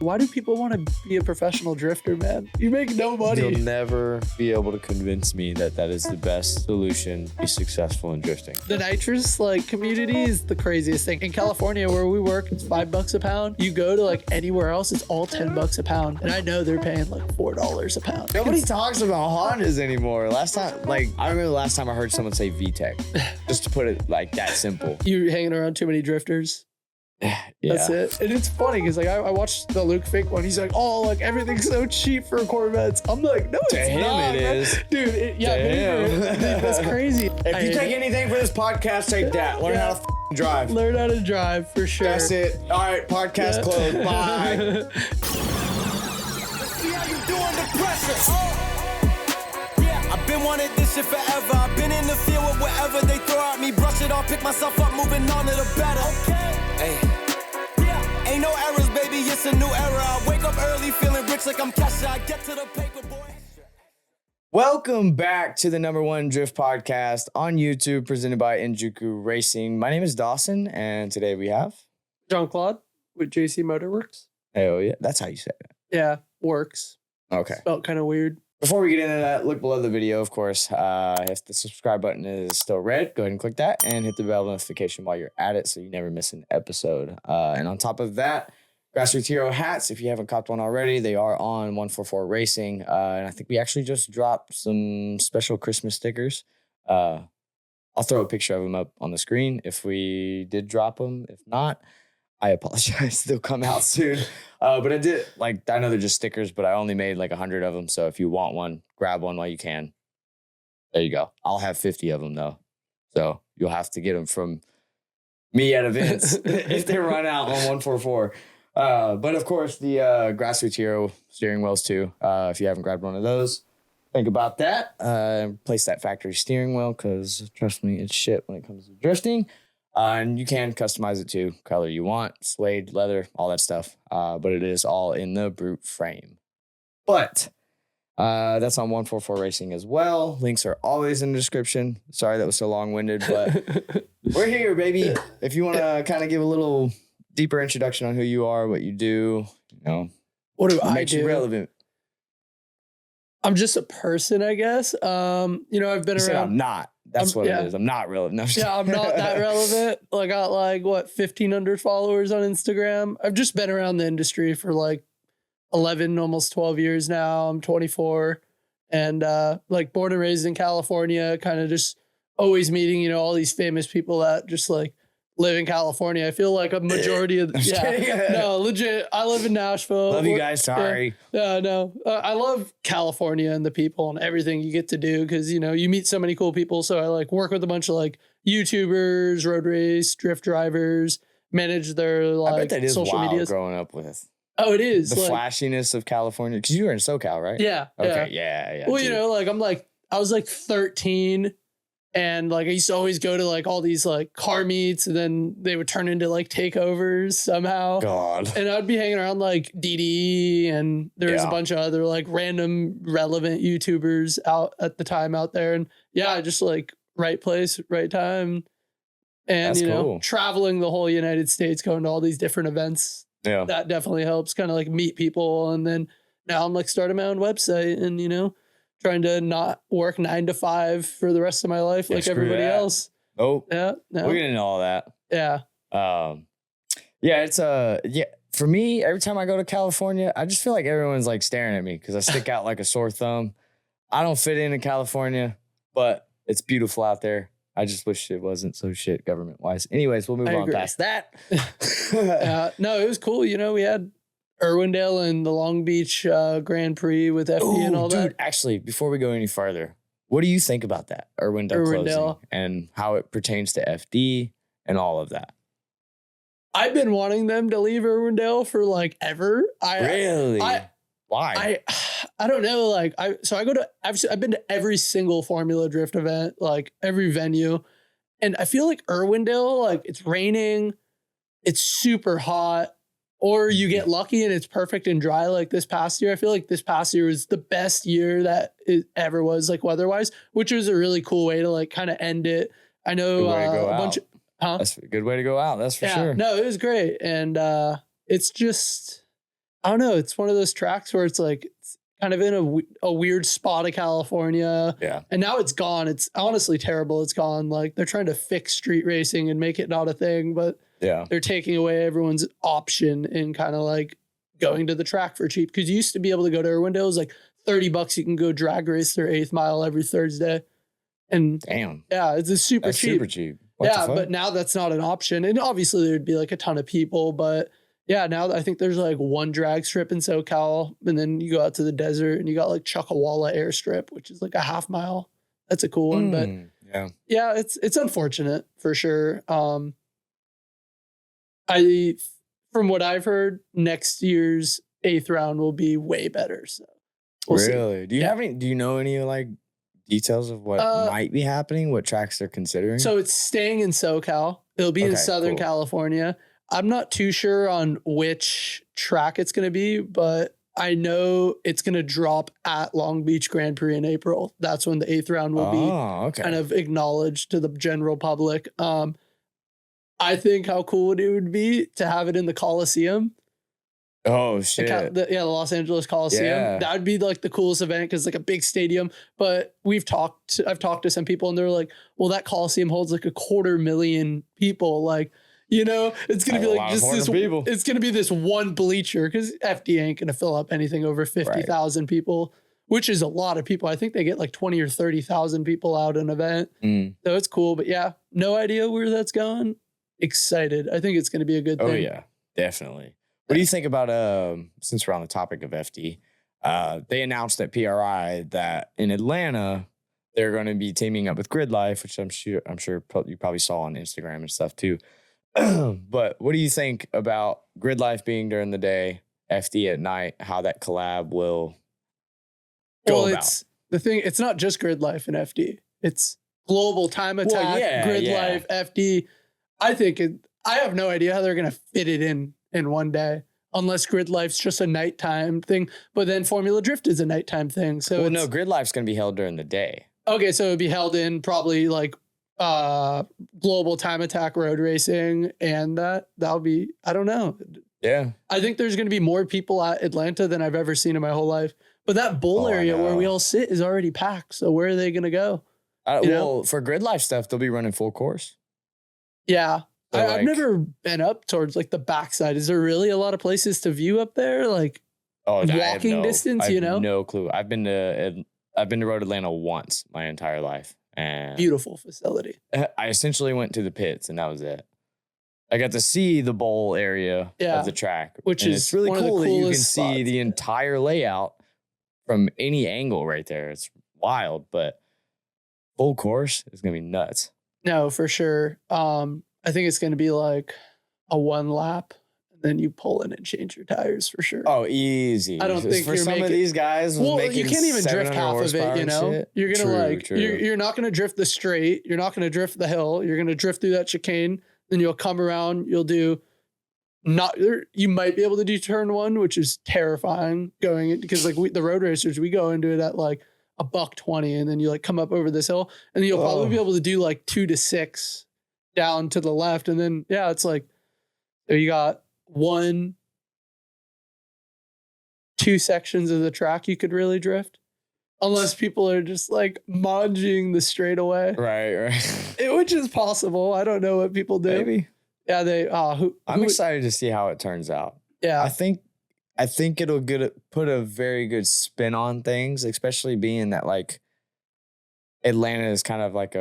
Why do people want to be a professional drifter, man? You make no money. You'll never be able to convince me that that is the best solution to be successful in drifting. The Nitrous community is the craziest thing. In California, where we work, it's $5 a pound. You go to anywhere else, it's all $10 a pound. And I know they're paying $4 a pound. Nobody talks about Hondas anymore. Last time, I remember the last time I heard someone say VTEC, just to put it that simple. You're hanging around too many drifters. Yeah. That's it. And it's funny because I watched the Luke Fink one. He's like, oh, everything's so cheap for Corvettes. I'm like, no, To it's him not, it man. is. Dude, that's crazy. If you take anything for this podcast, take that. Learn how to drive. Learn how to drive for sure. That's it. All right, podcast closed. Bye. Let's see how you do under pressure. Yeah, I've been wanting this shit forever. I've been in the field with whatever they throw at me. Brush it off, pick myself up, moving on to the better. Okay. Hey. Yeah. Ain't no errors, baby. It's a new era. I wake up early, feeling rich like I'm Kesha. I get to the paper, boy. Welcome back to the #1 Drift Podcast on YouTube, presented by Injuku Racing. My name is Dawson, and today we have Jean-Claude with JC Motorworks. Oh yeah, that's how you say it. Yeah, works. Okay. Felt kind of weird. Before we get into that, look below the video, of course. If the subscribe button is still red, go ahead and click that and hit the bell notification while you're at it so you never miss an episode. And on top of that, Grassroots Hero hats, if you haven't copped one already, they are on 144 Racing. And I think we actually just dropped some special Christmas stickers. I'll throw a picture of them up on the screen if we did drop them. If not, I apologize. They'll come out soon. But I did, I know they're just stickers, but I only made 100 of them. So if you want one, grab one while you can. There you go. I'll have 50 of them, though. So you'll have to get them from me at events if they run out on 144. But of course, the Grassroots Hero steering wheels, too. If you haven't grabbed one of those, think about that. Place that factory steering wheel because, trust me, it's shit when it comes to drifting. And you can customize it to color you want, suede, leather, all that stuff. But it is all in the brute frame. But that's on 144 Racing as well. Links are always in the description. Sorry that was so long-winded, but we're here, baby. If you want to kind of give a little deeper introduction on who you are, what you do, What do I makes do? you relevant. I'm just a person, I guess. I've been You said around. I'm not. That's what yeah. it is. I'm not relevant. No, I'm not that relevant. I got 1,500 followers on Instagram. I've just been around the industry for 11, almost 12 years now. I'm 24 and born and raised in California, kind of just always meeting, all these famous people that just live in California. I feel like a majority of no, legit. I live in Nashville. Love you guys. Sorry. Yeah, no. I love California and the people and everything you get to do because, you meet so many cool people. So I work with a bunch of YouTubers, road race, drift drivers, manage their I bet that is social wild medias. growing up with Oh, it is. the flashiness of California. Because you were in SoCal, right? Yeah. Okay. Yeah. Well, dude. I was 13 and I used to always go to all these car meets and then they would turn into takeovers somehow. God. And I'd be hanging around DD and there was a bunch of other random relevant YouTubers out at the time out there. And I just right place, right time. And, That's cool. Traveling the whole United States, going to all these different events. Yeah. That definitely helps kind of meet people. And then now I'm starting my own website and, trying to not work 9 to 5 for the rest of my life like everybody else. Oh, Yeah. No. we're getting into all that. Yeah. It's for me, every time I go to California, I just feel like everyone's staring at me because I stick out like a sore thumb. I don't fit in California, but it's beautiful out there. I just wish it wasn't so shit government wise. Anyways, we'll move on past that. No, it was cool. We had Irwindale and the Long Beach Grand Prix with FD and all that. Actually, before we go any farther, what do you think about that Irwindale closing and how it pertains to FD and all of that? I've been wanting them to leave Irwindale for ever. Really? Why? I don't know. I've been to every single Formula Drift event, every venue, and I feel like Irwindale, it's raining, it's super hot. Or you get lucky and it's perfect and dry like this past year. I feel like this past year was the best year that it ever was weather-wise, which was a really cool way to kind of end it. I know a bunch of... Huh? That's a good way to go out. That's for sure. No, it was great. And it's just... I don't know. It's one of those tracks where it's like, it's kind of in a weird spot of California. Yeah. And now it's gone. It's honestly terrible. It's gone. Like they're trying to fix street racing and make it not a thing, but Yeah. they're taking away everyone's option in kind of like going to the track for cheap. Cause you used to be able to go to Irwindale. It was like $30. You can go drag race their 8th mile every Thursday. And Damn. yeah, it's super That's cheap. super cheap. What the Yeah, fuck? but now that's not an option. And obviously there'd be like a ton of people, but yeah, now I think there's like one drag strip in SoCal, and then you go out to the desert and you got like Chuckawalla airstrip, which is like a half mile. That's a cool one, but yeah, it's unfortunate for sure. From what I've heard, next year's 8th round will be way better. So we'll really? see. Do you know any like details of what might be happening? What tracks they're considering? So it's staying in SoCal. It'll be in Southern California. I'm not too sure on which track it's going to be, but I know it's going to drop at Long Beach Grand Prix in April. That's when the 8th round will be kind of acknowledged to the general public. I think how cool it would be to have it in the Coliseum. Oh shit! The Los Angeles Coliseum. Yeah. That would be like the coolest event because like a big stadium. But I've talked to some people and they're like, well, that Coliseum holds like 250,000 people. Like, you know, it's gonna be like just this. People. It's gonna be this one bleacher because FD ain't gonna fill up anything over 50,000 people, which is a lot of people. I think they get like 20 or 30,000 people out an event. So it's cool. But yeah, no idea where that's going. Excited. I think it's gonna be a good thing. Oh yeah, definitely. What do you think about since we're on the topic of FD? They announced at PRI that in Atlanta they're going to be teaming up with Gridlife, which I'm sure you probably saw on Instagram and stuff too. But what do you think about Gridlife being during the day, FD at night? How that collab will go about? It's the thing. It's not just Gridlife and FD. It's Global Time Attack, Gridlife, FD. I think I have no idea how they're going to fit it in one day, unless Gridlife's just a nighttime thing. But then Formula Drift is a nighttime thing. So no, Gridlife's going to be held during the day. Okay, so it'd be held in probably like Global Time Attack road racing, and that'll be, I don't know. Yeah, I think there's going to be more people at Atlanta than I've ever seen in my whole life. But that bowl area where we all sit is already packed. So where are they going to go? Well, for Gridlife stuff, they'll be running full course. Yeah. So I've never been up towards like the backside. Is there really a lot of places to view up there? Like walking distance, I have no clue. I've been to Road Atlanta once my entire life. And beautiful facility. I essentially went to the pits and that was it. I got to see the bowl area of the track, which is it's really cool that you can spots. see the entire layout from any angle right there. It's wild, but full course is going to be nuts. No, for sure. I think it's going to be like a 1 lap, and then you pull in and change your tires for sure. Oh, easy. I don't think for some of these guys. Well, you can't even drift half of it. You know, shit. You're gonna you're not gonna drift the straight. You're not gonna drift the hill. You're gonna drift through that chicane. Then you'll come around. You'll do you might be able to do turn 1, which is terrifying going because like the road racers, we go into it at like $120, and then you like come up over this hill, and then you'll probably be able to do like 2 to 6 down to the left, and then it's like there you got 1, 2 sections of the track you could really drift, unless people are just like monging the straightaway, right. Which is possible. I don't know what people do. Maybe. Yeah, they. I'm excited to see how it turns out. Yeah, I think it'll put a very good spin on things, especially being that like Atlanta is kind of like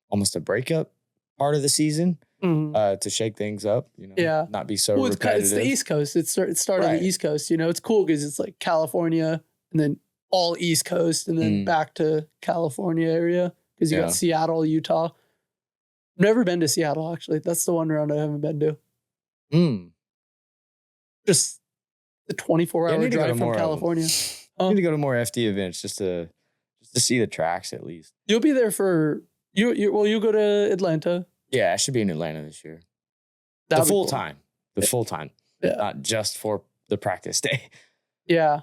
almost a breakup part of the season to shake things up. You know, not be so repetitive. It's the East Coast. It started on the East Coast. You know, it's cool because it's like California and then all East Coast and then back to California area because you got Seattle, Utah. Never been to Seattle, actually. That's the one round I haven't been to. Just the 24-hour drive from California. I need to go to more FD events just to see the tracks at least. You'll be there for you'll go to Atlanta. Yeah, I should be in Atlanta this year. That'd the full time. The full time. Yeah. Not just for the practice day. Yeah.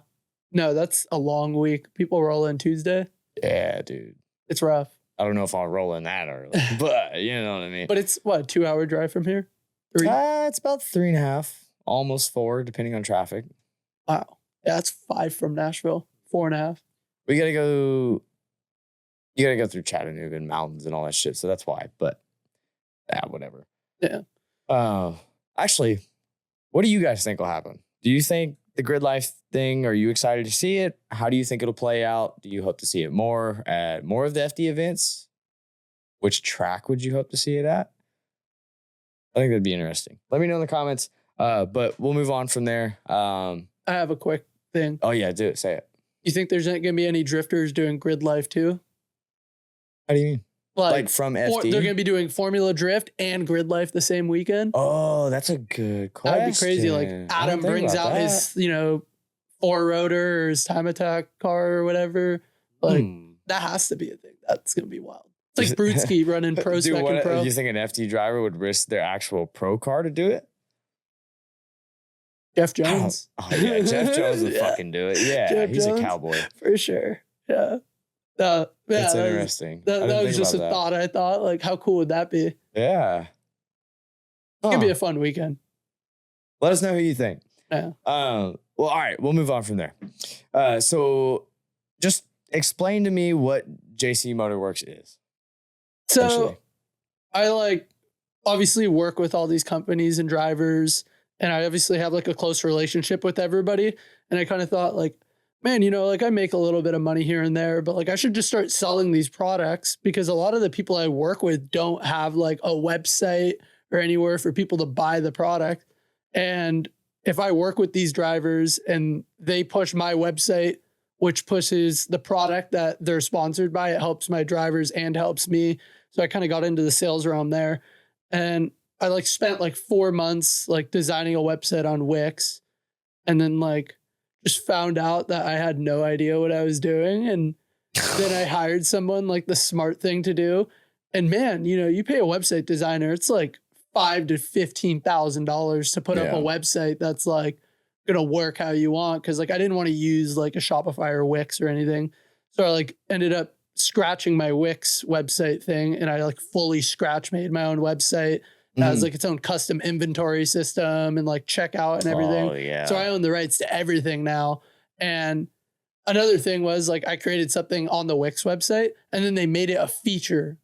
No, that's a long week. People roll in Tuesday. Yeah, dude. It's rough. I don't know if I'll roll in that early, but you know what I mean. But it's what, 2-hour drive from here? 3? It's about 3.5. almost 4, depending on traffic. Wow. Yeah, that's 5 from Nashville, 4.5. We gotta go. You gotta go through Chattanooga and mountains and all that shit. So that's why. But yeah, whatever. Yeah. Actually, what do you guys think will happen? Do you think the grid life thing? Are you excited to see it? How do you think it'll play out? Do you hope to see it more at more of the FD events? Which track would you hope to see it at? I think that'd be interesting. Let me know in the comments. But we'll move on from there. I have a quick thing. Oh yeah, do it. Say it. You think there's not going to be any drifters doing grid life too? How do you mean? Like from FD? They're going to be doing Formula Drift and grid life the same weekend? Oh, that's a good question. That'd be crazy. Like Adam brings out his, 4-rotor or his time attack car or whatever. Like that has to be a thing. That's going to be wild. It's like Brutski running Pro Spec and Pro. You think an FD driver would risk their actual pro car to do it? Jeff Jones. Oh yeah, Jeff Jones would fucking do it. Yeah, Jeff he's Jones, a cowboy. for sure. Yeah. That's interesting. That was just a thought I thought. Like, how cool would that be? Yeah. It could be a fun weekend. Let us know who you think. Yeah. Well, all right. We'll move on from there. So just explain to me what JC Motorworks is. So I obviously work with all these companies and drivers, and I obviously have like a close relationship with everybody. And I kind of thought like, man, I make a little bit of money here and there, but like I should just start selling these products because a lot of the people I work with don't have like a website or anywhere for people to buy the product. And if I work with these drivers and they push my website, which pushes the product that they're sponsored by, it helps my drivers and helps me. So I kind of got into the sales realm there. And I spent 4 months designing a website on Wix, and then just found out that I had no idea what I was doing. And then I hired someone, the smart thing to do. And man, you pay a website designer, it's $5,000 to $15,000 to put up a website that's gonna work how you want. Cause I didn't want to use a Shopify or Wix or anything. So I ended up scratching my Wix website thing, and I fully scratch made my own website. It has its own custom inventory system and checkout and everything. Oh, yeah. So I own the rights to everything now. And another thing was I created something on the Wix website, and then they made it a feature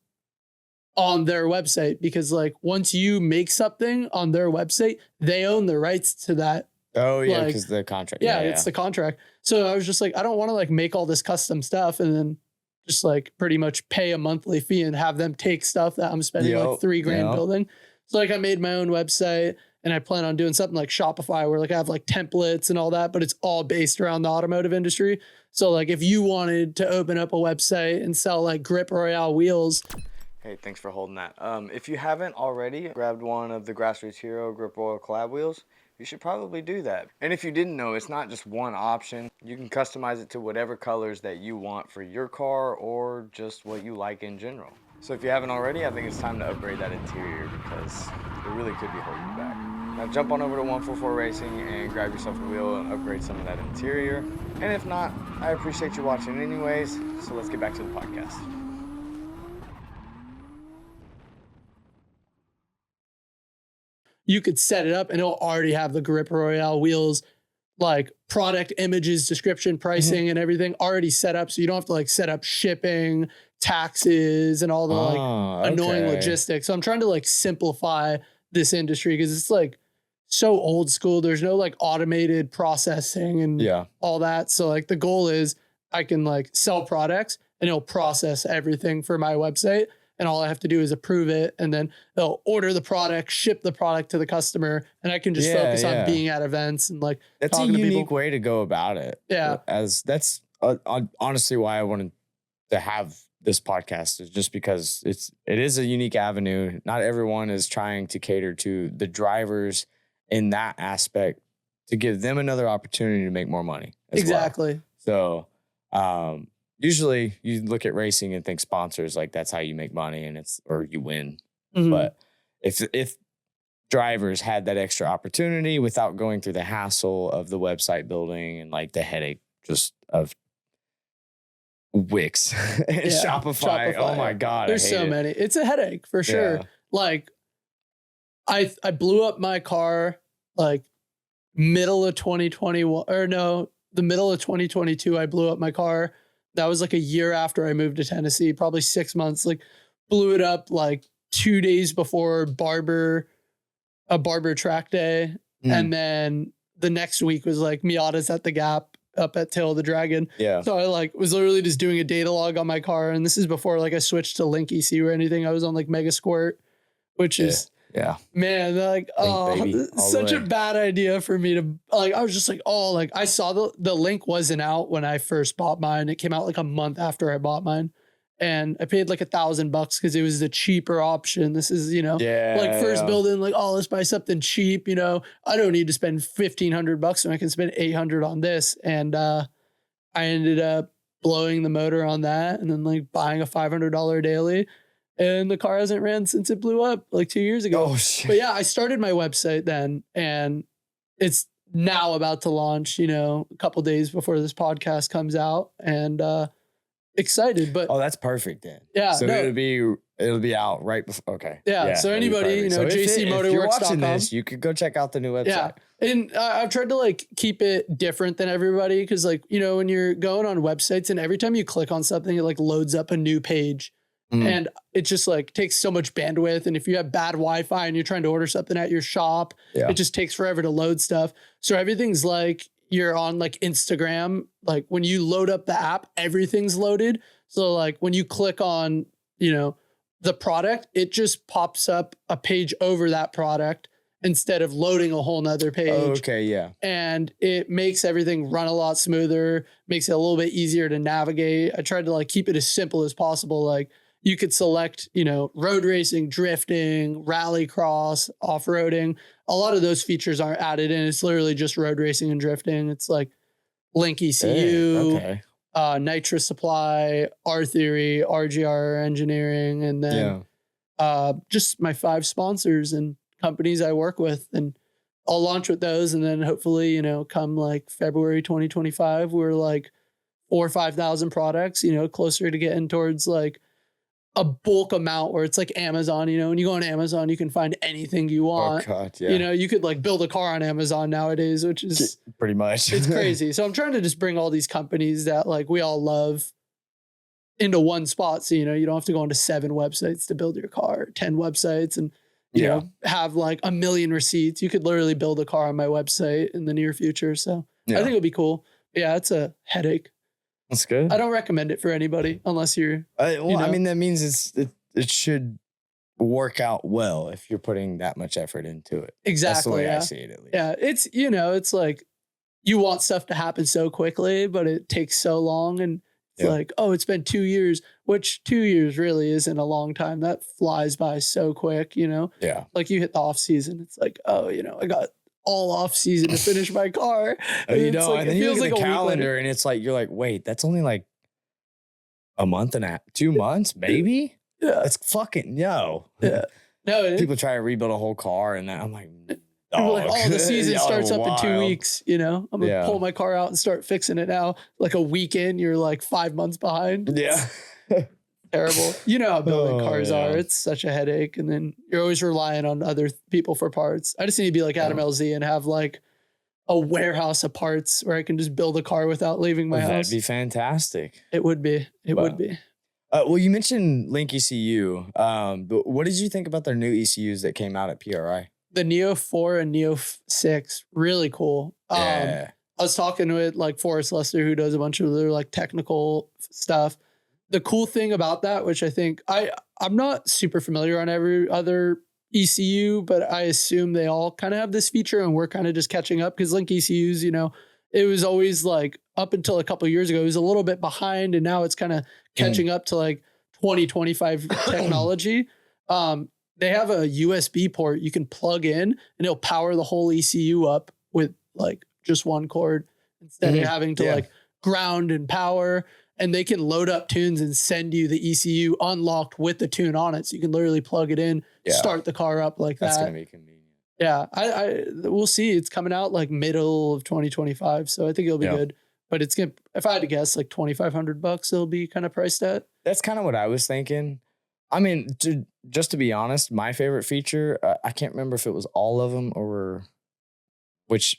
on their website because once you make something on their website, they own the rights to that. Oh yeah, because the contract. Yeah, it's the contract. So I was just I don't want to make all this custom stuff and then just pretty much pay a monthly fee and have them take stuff that I'm spending $3,000 building. So I made my own website, and I plan on doing something like Shopify where I have templates and all that, but it's all based around the automotive industry. So if you wanted to open up a website and sell Grip Royale wheels. Hey, thanks for holding that. If you haven't already grabbed one of the Grassroots Hero Grip Royale collab wheels, you should probably do that. And if you didn't know, it's not just one option. You can customize it to whatever colors that you want for your car or just what you like in general. So if you haven't already, I think it's time to upgrade that interior because it really could be holding you back. Now jump on over to 144 Racing and grab yourself a wheel and upgrade some of that interior. And if not, I appreciate you watching anyways, so let's get back to the podcast. You could set it up and it'll already have the Grip Royale wheels, product images, description, pricing, and everything already set up. So you don't have to set up shipping, taxes, and all the annoying logistics. So I'm trying to simplify this industry because it's so old school. There's no automated processing and all that. So the goal is I can sell products and it'll process everything for my website. And all I have to do is approve it, and then they'll order the product, ship the product to the customer, and I can just focus on being at events and that's a unique way to go about it. Yeah, that's honestly why I wanted to have this podcast, is just because it is a unique avenue. Not everyone is trying to cater to the drivers in that aspect to give them another opportunity to make more money. Exactly. Well. So. Usually you look at racing and think sponsors, that's how you make money or you win. But if drivers had that extra opportunity without going through the hassle of the website building and the headache just of Wix and Shopify. Oh my God. There's so many. It's a headache for sure. I blew up my car middle of 2021, or no, the middle of 2022, I blew up my car. That was like a year after I moved to Tennessee, probably 6 months. Like blew it up like 2 days before a barber track day. And then the next week was like Miata's at the Gap up at Tail of the Dragon. Yeah. So I like was literally just doing a data log on my car. And this is before like I switched to Link ECU or anything. I was on like Mega Squirt, which is, man, like, such a bad idea for me to like, I was just like, oh, like I saw the Link wasn't out when I first bought mine. It came out like a month after I bought mine. And I paid like $1,000 because it was the cheaper option. This is, like first building, like, oh, let's buy something cheap. I don't need to spend $1,500 when I can spend $800 on this. And I ended up blowing the motor on that and then like buying a $500 daily. And the car hasn't ran since it blew up like 2 years ago. Oh, shit. But yeah, I started my website then and it's now about to launch, a couple days before this podcast comes out. And, excited, but that's perfect then. Yeah, so it'll be out right before. Okay. Yeah. So anybody, so JC Motorworks.com. If you're watching this, you could go check out the new website. Yeah. And I've tried to like keep it different than everybody because like, when you're going on websites and every time you click on something, it like loads up a new page and it just like takes so much bandwidth. And if you have bad Wi-Fi and you're trying to order something at your shop, it just takes forever to load stuff. So everything's like, you're on like Instagram, like when you load up the app, everything's loaded. So like when you click on, the product, it just pops up a page over that product instead of loading a whole nother page. Oh, okay. Yeah. And it makes everything run a lot smoother, makes it a little bit easier to navigate. I tried to like keep it as simple as possible. Like you could select, road racing, drifting, rallycross, off-roading. A lot of those features aren't added in. It's literally just road racing and drifting. It's like Link ECU, Nitrous supply, R Theory, RGR engineering, and then just my 5 sponsors and companies I work with. And I'll launch with those. And then hopefully, come like February 2025, we're like 4,000 or 5,000 products, closer to getting towards like a bulk amount where it's like Amazon, when you go on Amazon, you can find anything you want. Oh God, yeah. You could like build a car on Amazon nowadays, which is pretty much, it's crazy. So I'm trying to just bring all these companies that like we all love into one spot. So, you don't have to go onto 7 websites to build your car, 10 websites and, you know, have like 1 million receipts. You could literally build a car on my website in the near future. So I think it'll be cool. Yeah. It's a headache. That's good. I don't recommend it for anybody unless you're. I mean, that means it should work out well if you're putting that much effort into it. Exactly. That's the way I see it, at least. Yeah. It's, it's like you want stuff to happen so quickly, but it takes so long. And it's like, oh, it's been 2 years, which 2 years really isn't a long time. That flies by so quick, Yeah. Like you hit the off season. It's like, oh, I got all off season to finish my car. And and then you look at the calendar and it's like, you're like, wait, that's only like a month and 2 months, maybe? Yeah. It's fucking, no. Yeah. No, people try to rebuild a whole car and I'm like, the season starts up in 2 weeks, I'm going to pull my car out and start fixing it now. Like a weekend, you're like 5 months behind. Yeah. Terrible. You know how building cars are. It's such a headache. And then you're always relying on other people for parts. I just need to be like Adam LZ and have like a warehouse of parts where I can just build a car without leaving my house. That'd be fantastic. It would be. It would be. Well, you mentioned Link ECU. But what did you think about their new ECUs that came out at PRI? The Neo 4 and Neo 6, really cool. I was talking with like Forrest Lester, who does a bunch of their like technical stuff. The cool thing about that, which I think I'm not super familiar on every other ECU, but I assume they all kind of have this feature and we're kind of just catching up because Link ECUs, it was always like up until a couple of years ago, it was a little bit behind and now it's kind of catching up to like 2025 technology. They have a USB port you can plug in and it'll power the whole ECU up with like just one cord instead of having to like ground and power. And they can load up tunes and send you the ECU unlocked with the tune on it. So you can literally plug it in, start the car up like That's that. That's going to be convenient. Yeah. We'll see. It's coming out like middle of 2025. So I think it'll be good. But it's going to, if I had to guess, like $2,500 it'll be kind of priced at. That's kind of what I was thinking. I mean, just to be honest, my favorite feature, I can't remember if it was all of them or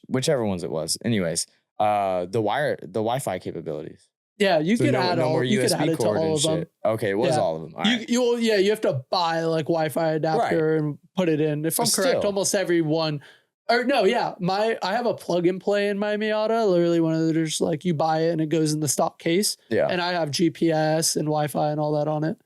whichever ones it was. Anyways, the Wi-Fi capabilities. Yeah, you So could no add more all. You could USB add it to cord all and of them. shit. Okay, it was Yeah. all of them. All right. You have to buy like Wi-Fi adapter and put it in. If I'm But correct, still. almost every one. Or no, yeah, I have a plug and play in my Miata. Literally one of those, like you buy it and it goes in the stock case. Yeah. And I have GPS and Wi-Fi and all that on it.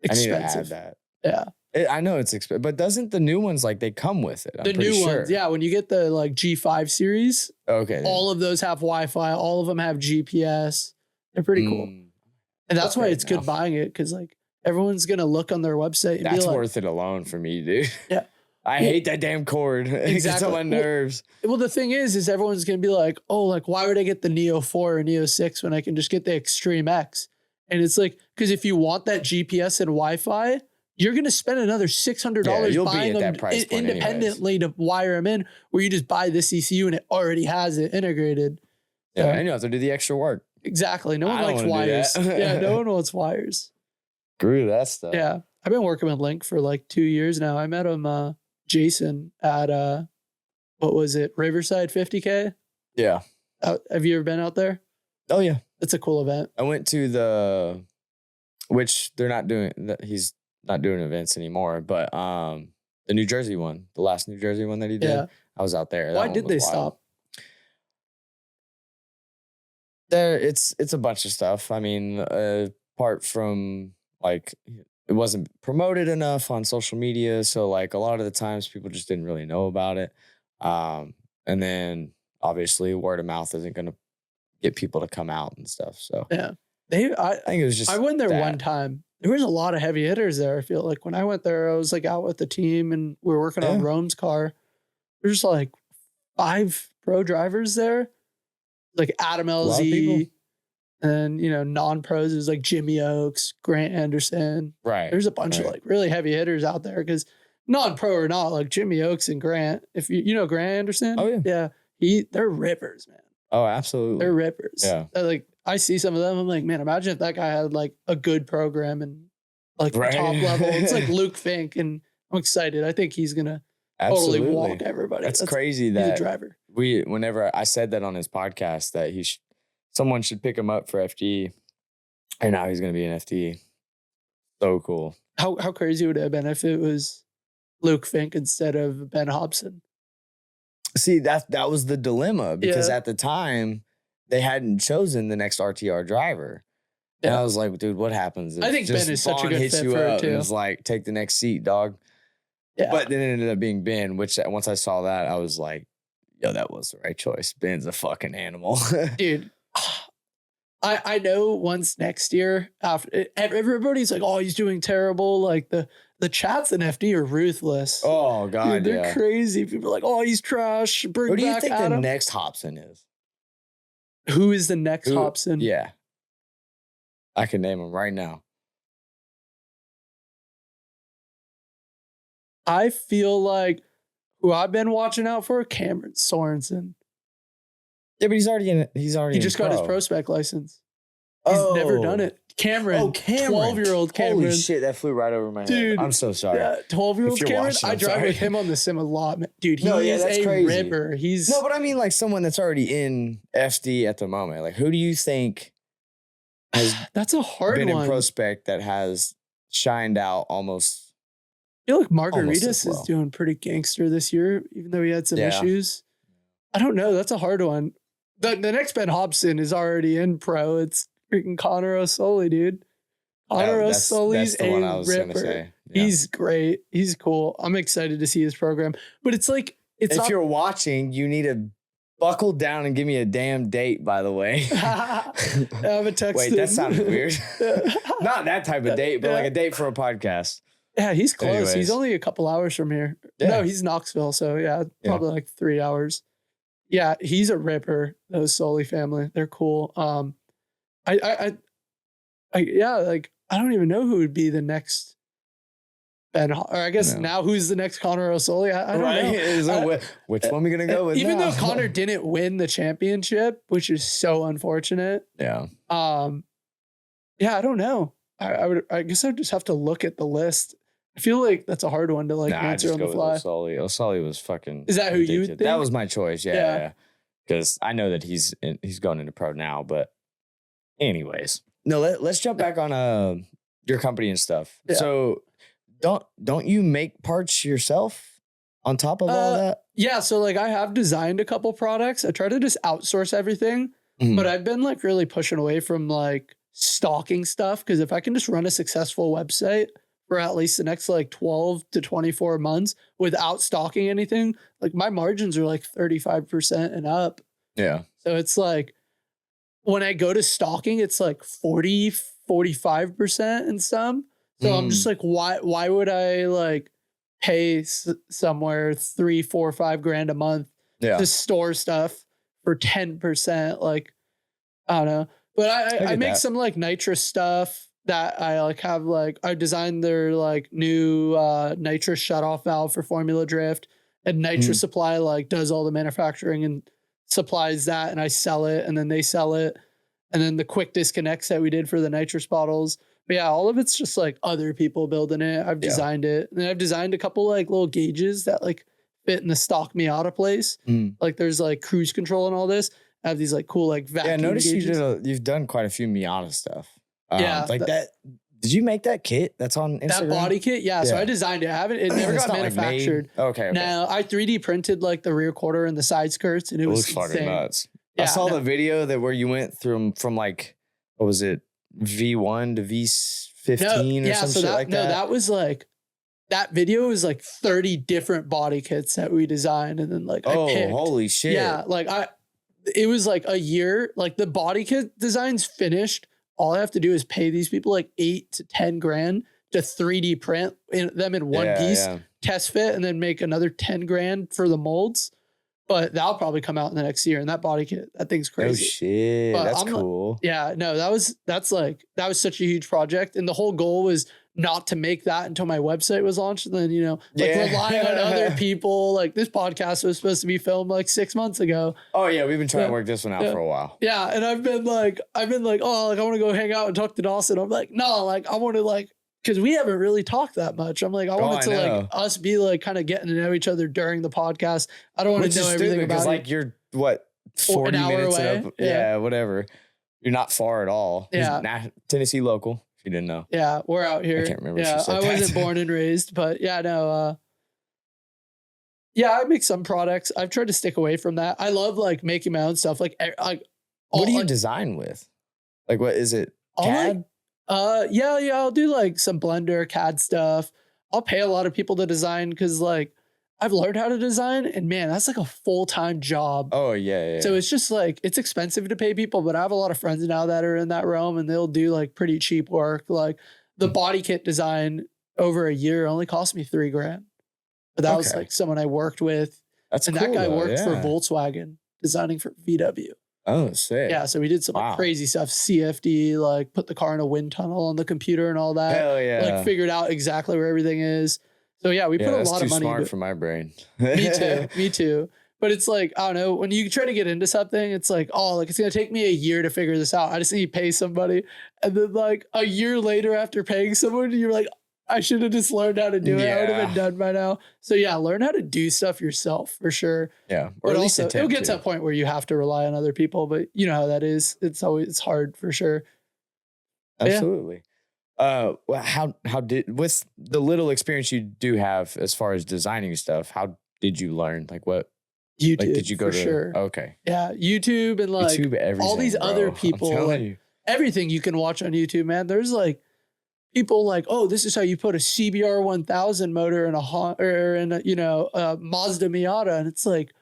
Expensive. I need to add Yeah. that. I know it's expensive, but doesn't the new ones like they come with it? I'm The pretty new sure. ones, yeah. When you get the like G5 series, Okay. all of those have Wi-Fi. All of them have GPS. They're pretty cool. And that's why okay, it's good buying it, because like everyone's gonna look on their website and That's be like, worth it alone for me, dude. Yeah. I hate that damn cord. It gets Exactly. on my nerves. Well, the thing is everyone's gonna be like, oh, like why would I get the Neo 4 or Neo 6 when I can just get the Extreme X? And it's like, because if you want that GPS and Wi-Fi, you're gonna spend another $600 you'll be buying at them that price point independently to wire them in, where you just buy this ECU and it already has it integrated. Yeah, So- and you have to do the extra work. Exactly. No one I don't likes wanna do wires. that. Yeah, no one wants wires. Screw that stuff. Yeah. I've been working with Link for like 2 years now. I met him, Jason, at what was it, Riverside 50K? Yeah. Have you ever been out there? Oh yeah. It's a cool event. I went to which they're not doing. He's not doing events anymore, but the New Jersey one, the last New Jersey one that he did. Yeah. I was out there. That Why one did was they wild. stop? It's a bunch of stuff. I mean, apart from like it wasn't promoted enough on social media, so like a lot of the times people just didn't really know about it. And then obviously word of mouth isn't going to get people to come out and stuff. So Yeah. I think it was just I went there that. one time. There was a lot of heavy hitters there. I feel like when I went there, I was like out with the team and we were working on Yeah. Rome's car. There's like 5 pro drivers there, like Adam lot of LZ, people. and non-pros. There's like Jimmy Oakes, Grant Anderson. Right. There's a bunch of right. like really heavy hitters out there, because non-pro or not, like Jimmy Oakes and Grant. If you know Grant Anderson, Oh, yeah. they're rippers, man. Oh, absolutely. They're rippers. Yeah. Like I see some of them, I'm like, man, imagine if that guy had like a good program and like the Right. top level. It's like Luke Fink, and I'm excited. I think he's gonna totally Absolutely. walk everybody. That's crazy He's a that driver. whenever I said that on his podcast that someone should pick him up for FD, and now he's going to be an FD. So cool. How crazy would it have been if it was Luke Fink instead of Ben Hobson? See, that was the dilemma, because Yeah. at the time they hadn't chosen the next RTR driver. And Yeah. I was like, dude, what happens? I think just Ben is such a Vaughn good hits fit you for it up too. and is like, take the next seat, dog. Yeah. But then it ended up being Ben, which once I saw that, I was like, yo, that was the right choice. Ben's a fucking animal. Dude, I know once next year, after everybody's like, oh, he's doing terrible. Like the chats in FD are ruthless. Oh, God, Dude, they're yeah. crazy. People are like, oh, he's trash. Bring Who do you back think the Adam. next Hobson is? Who is the next Who- Hobson? Yeah. I can name him right now. I feel like who I've been watching out for, Cameron Sorensen. Yeah, but he's already in. He just got his pro spec license. He's never done it. Cameron, Oh, Cameron. 12-year-old Cameron. Holy shit, that flew right over my head. Dude. I'm so sorry. Yeah, 12-year-old If you're Cameron. watching, I I'm drive sorry. with him on the sim a lot. Man. Dude, he No, yeah, is that's a crazy. ripper. He's No, but I mean, like someone that's already in FD at the moment. Like, who do you think has that's a hard been one. in prospect that has shined out almost? I feel like almost as Margaritas is well. doing pretty gangster this year, even though he had some Yeah. issues. I don't know. That's a hard one. The next Ben Hobson is already in pro. It's freaking Connor O'Sully, dude. Connor That's O'Sully's the one I a was gonna ripper. say. Yeah. He's great. He's cool. I'm excited to see his program. But it's like, it's if not. you're watching, you need to buckle down and give me a damn date, by the way. I have a text. Wait, that sounded weird. Not that type of date, but like a date for a podcast. Yeah, he's close. Anyways. He's only a couple hours from here. Yeah. No, he's Knoxville. So yeah, probably like 3 hours. Yeah, he's a ripper. Those Sully family, they're cool. I don't even know who would be the next Ben. Or I guess No. now who's the next Connor O'Sully? I don't know. So which one are we gonna go with? Even now? though Connor didn't win the championship, which is so unfortunate. yeah, Yeah, I don't know. I guess I would just have to look at the list I feel like that's a hard one to like Nah, I answer just on go the fly. with Osali. Osali was fucking. Is that who you ridiculous. think? That was my choice. Yeah. Yeah. Because I know that he's going into pro now. But anyways, no. Let's jump back on your company and stuff. Yeah. So don't you make parts yourself on top of all that? Yeah. So like I have designed a couple products. I try to just outsource everything, but I've been like really pushing away from like stocking stuff. Cause if I can just run a successful website for at least the next like 12 to 24 months without stocking anything, like my margins are like 35% and up. Yeah. So it's like when I go to stocking, it's like 40, 45% in some. So I'm just like, why would I like pay somewhere $3, $4, $5 a month to store stuff for 10%? Like, I don't know. But I make some like nitrous stuff that I like have like, I designed their like new nitrous shutoff valve for Formula Drift, and Nitrous Supply like does all the manufacturing and supplies that, and I sell it and then they sell it. And then the quick disconnects that we did for the nitrous bottles. But yeah, all of it's just like other people building it. I've designed it. And then I've designed a couple like little gauges that like fit in the stock Miata place. Like there's like cruise control and all this. I have these like cool like vacuum Yeah, I noticed gauges. you've done quite a few Miata stuff. Yeah, like that. Did you make that kit that's on Instagram? That body kit? Yeah, so I designed it. It never It's got not, like, manufactured. Okay. Now I 3D printed like the rear quarter and the side skirts, and it was fucking insane. nuts. Yeah, I saw the video that where you went from like, what was it, V1 to V15 or some shit like that? No, that was like, that video was like 30 different body kits that we designed, and then like I picked. Holy shit. Yeah, like it was like a year, like the body kit design's finished. All I have to do is pay these people like $8 to $10 to 3D print them in one piece, test fit, and then make another $10 for the molds. But that'll probably come out in the next year. And that body kit, that thing's crazy. Oh shit, but that's cool. Yeah, no, that was such a huge project, and the whole goal was not to make that until my website was launched, and then relying on other people. Like this podcast was supposed to be filmed like 6 months ago. Oh yeah, we've been trying to work this one out for a while. Yeah, and I've been like, oh, like I want to go hang out and talk to Dawson. I'm like, no, like I want to like, because we haven't really talked that much. I'm like, I wanted to like us be like kind of getting to know each other during the podcast. I don't want to know everything about it. Like you're what 40 minutes away. Yeah, whatever. You're not far at all. Yeah, Tennessee local. If you didn't know. Yeah, we're out here. I can't remember. Yeah, I wasn't born and raised, but yeah, no. Yeah, I make some products. I've tried to stick away from that. I love like making my own stuff. Like what do you design with? Like, what is it? CAD? Yeah, I'll do like some Blender, CAD stuff. I'll pay a lot of people to design because like I've learned how to design, and man, that's like a full-time job. Oh yeah. So it's just like, it's expensive to pay people, but I have a lot of friends now that are in that realm, and they'll do like pretty cheap work. Like the body kit design over a year only cost me $3,000. But that was like someone I worked with. That's and cool, that guy worked for Volkswagen designing for VW. Oh, sick. Yeah, so we did some like crazy stuff. CFD, like put the car in a wind tunnel on the computer and all that. Hell yeah. Like figured out exactly where everything is. So yeah, we put a lot of money. Smart for my brain. Me too. But it's like, I don't know, when you try to get into something, it's like, oh, like it's gonna take me a year to figure this out. I just need to pay somebody. And then like a year later after paying someone, you're like, I should have just learned how to do it. I would have been done by now. So yeah, learn how to do stuff yourself for sure. Yeah. Or at least it'll get to a point where you have to rely on other people, but you know how that is. It's hard for sure. Absolutely. How did, with the little experience you do have as far as designing stuff, how did you learn? Like what? YouTube. Like, did you go for to? Sure. Okay. Yeah, YouTube and like YouTube, all these other people. Like, everything you can watch on YouTube, man. There's like people like, oh, this is how you put a CBR 1000 motor in a Mazda Miata, and it's like,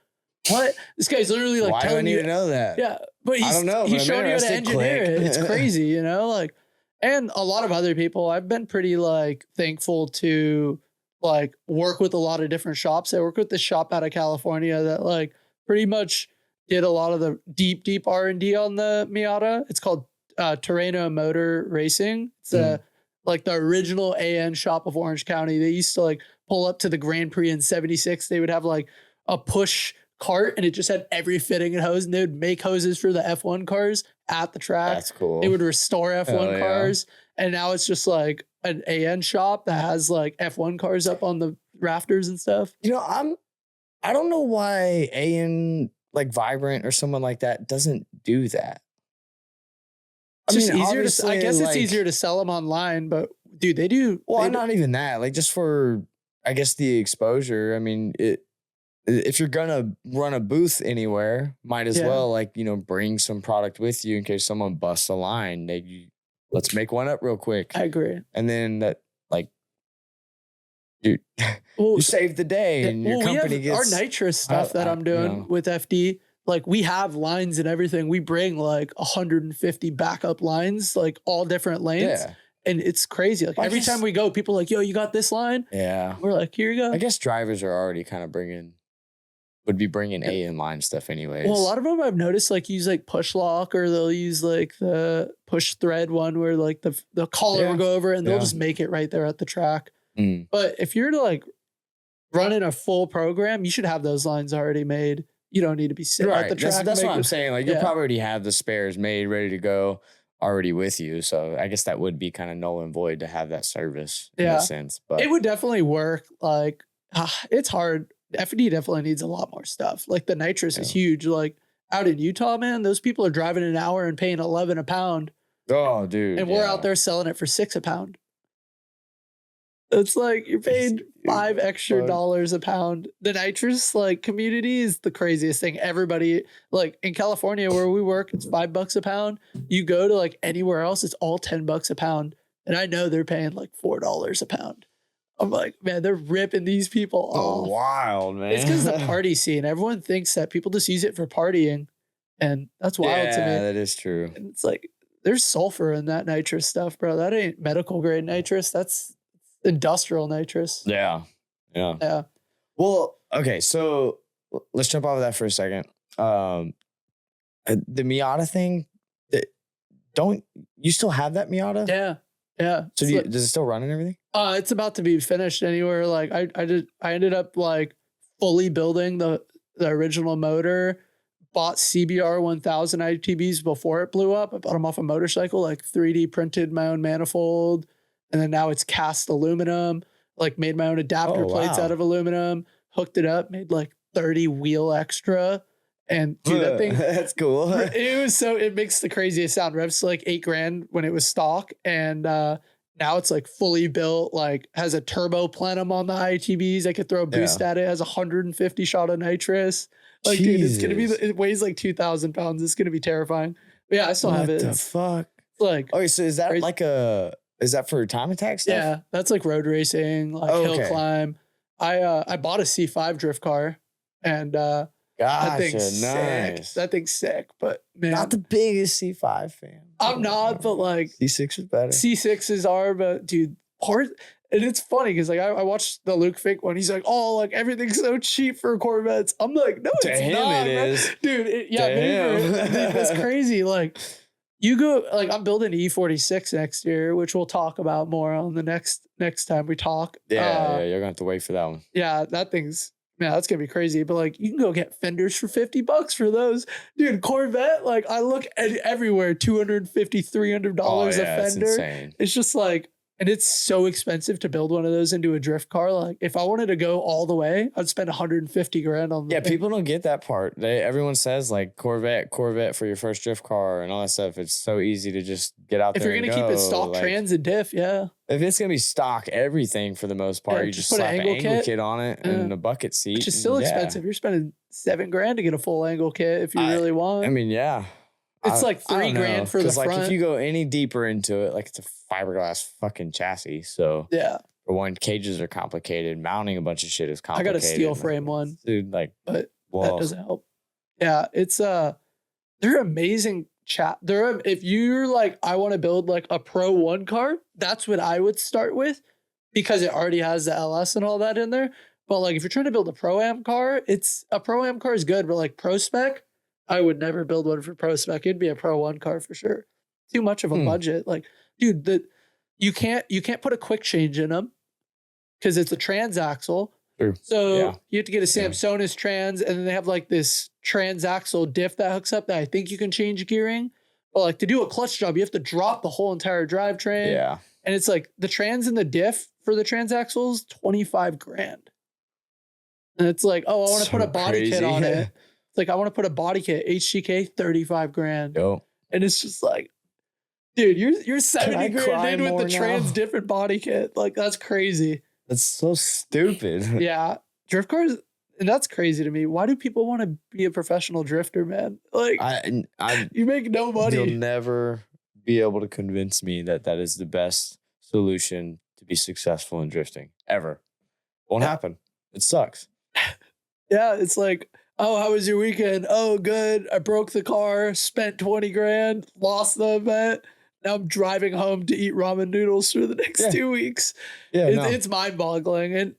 what? This guy's literally like, why telling do I need you to know that? Yeah, but I don't know. He's showing you how to engineer it. It's crazy, you know, like, and a lot of other people. I've been pretty like thankful to like work with a lot of different shops. I work with this shop out of California that like pretty much did a lot of the deep R&D on the Miata. It's called Terreno Motor Racing. It's like the original AN shop of Orange County. They used to like pull up to the Grand Prix in 76. They would have like a push cart and it just had every fitting and hose, and they would make hoses for the F1 cars at the track. That's cool. They would restore F1 cars. And now it's just like an AN shop that has like F1 cars up on the rafters and stuff. You know, I don't know why AN like Vibrant or someone like that doesn't do that. It's just easier to, I guess it's easier to sell them online, but dude, they do. Well, not even that. Like just for, I guess, the exposure. I mean, if you're gonna run a booth anywhere, might as well, like, you know, bring some product with you in case someone busts a line. Let's make one up real quick. I agree. And then that, like, dude, you save the day, and your company gets our nitrous stuff that I'm doing with FD. Like, we have lines and everything. We bring like 150 backup lines, like all different lanes. Yeah. And it's crazy. Like every time we go, people are like, yo, you got this line? Yeah. We're like, here you go. I guess drivers are already kind of would be bringing AN line stuff anyways. Well, a lot of them I've noticed like use like push lock, or they'll use like the push thread one where like the collar will go over and they'll just make it right there at the track. Mm. But if you're like running a full program, you should have those lines already made. You don't need to be sitting at the track. That's what I'm saying. Like, you'll probably already have the spares made, ready to go, already with you. So I guess that would be kind of null and void to have that service in a sense. But it would definitely work. Like, it's hard. FD definitely needs a lot more stuff. Like the nitrous is huge. Like out in Utah, man, those people are driving an hour and paying $11 a pound. Oh, dude. And we're out there selling it for $6 a pound. It's like you're paying $5 extra a pound. The nitrous like community is the craziest thing. Everybody, like in California where we work, it's $5 a pound. You go to like anywhere else, it's all $10 a pound. And I know they're paying like $4 a pound. I'm like, man, they're ripping these people off. Wild, man. It's because the party scene. Everyone thinks that people just use it for partying. And that's wild to me. Yeah, that is true. And it's like, there's sulfur in that nitrous stuff, bro. That ain't medical grade nitrous. That's industrial nitrous. Yeah. Well, okay, so let's jump off of that for a second. The Miata thing, don't you still have that Miata? Yeah. So does it still run and everything? It's about to be finished anywhere. Like I ended up like fully building the original motor, bought CBR 1000 ITBs before it blew up. I bought them off a motorcycle, like 3D printed my own manifold. And then now it's cast aluminum, like made my own adapter plates out of aluminum, hooked it up, made like 30 wheel extra. And dude, that thing, that's cool. It makes the craziest sound. Revs to like $8,000 when it was stock. And now it's like fully built, like has a turbo plenum on the ITBs. I could throw a boost at it, has 150 shot of nitrous. Like, dude, it's going to be, it weighs like 2,000 pounds. It's going to be terrifying. But yeah, I still have it. What the fuck? Like, okay, so is that crazy. Is that for time attack stuff? Yeah, that's like road racing, like hill climb. I bought a C5 drift car, and that thing's sick. That thing's sick, but man, not the biggest C5 fan. I'm not, but like C6 is better. C6s are, but dude, and it's funny because like I watched the Luke Fink one. He's like, oh, like everything's so cheap for Corvettes. I'm like, no, it's not, it is, dude. It's crazy. Like. You go, like, I'm building an E46 next year, which we'll talk about more on the next time we talk. Yeah, you're going to have to wait for that one. Yeah, that's going to be crazy. But, like, you can go get fenders for $50 for those. Dude, Corvette, like, I look at everywhere, $250, $300 a fender. Insane. It's just like, and it's so expensive to build one of those into a drift car. Like, if I wanted to go all the way, I'd spend $150,000 on. Yeah, people don't get that part. Everyone says like Corvette for your first drift car and all that stuff. It's so easy to just get out there. If you're gonna keep it stock trans and diff, yeah. If it's gonna be stock everything for the most part, you just put slap an angle kit on it and a bucket seat, which is still expensive. You're spending $7,000 to get a full angle kit if you really want. I mean, yeah. It's like $3,000 for the front. Like if you go any deeper into it, like it's a fiberglass fucking chassis. So yeah, for one, cages are complicated. Mounting a bunch of shit is complicated. I got a steel frame one, dude. Like, but that doesn't help. Yeah, it's they're amazing. If you're like, I want to build like a Pro 1 car, that's what I would start with because it already has the LS and all that in there. But like, if you're trying to build a Pro-Am car, a Pro-Am car is good, but like Pro Spec. I would never build one for Pro Spec. It'd be a Pro 1 car for sure. Too much of a budget. Like, dude, you can't put a quick change in them because it's a transaxle. True. So you have to get a Samsonite trans, and then they have like this transaxle diff that hooks up that I think you can change gearing. But like to do a clutch job, you have to drop the whole entire drivetrain. Yeah. And it's like the trans and the diff for the transaxles, 25 grand. And it's like, oh, I want to put a body kit on it. It's like, I want to put a body kit, HGK, 35 grand. Yo. And it's just like, dude, you're 70 grand in with the trans diff and body kit. Like, that's crazy. That's so stupid. Yeah. Drift cars, and that's crazy to me. Why do people want to be a professional drifter, man? Like, you make no money. You'll never be able to convince me that that is the best solution to be successful in drifting ever. Won't happen. It sucks. Yeah, it's like, oh, how was your weekend? Oh, good. I broke the car, spent 20 grand, lost the event. Now I'm driving home to eat ramen noodles for the next 2 weeks. Yeah, it's mind boggling. And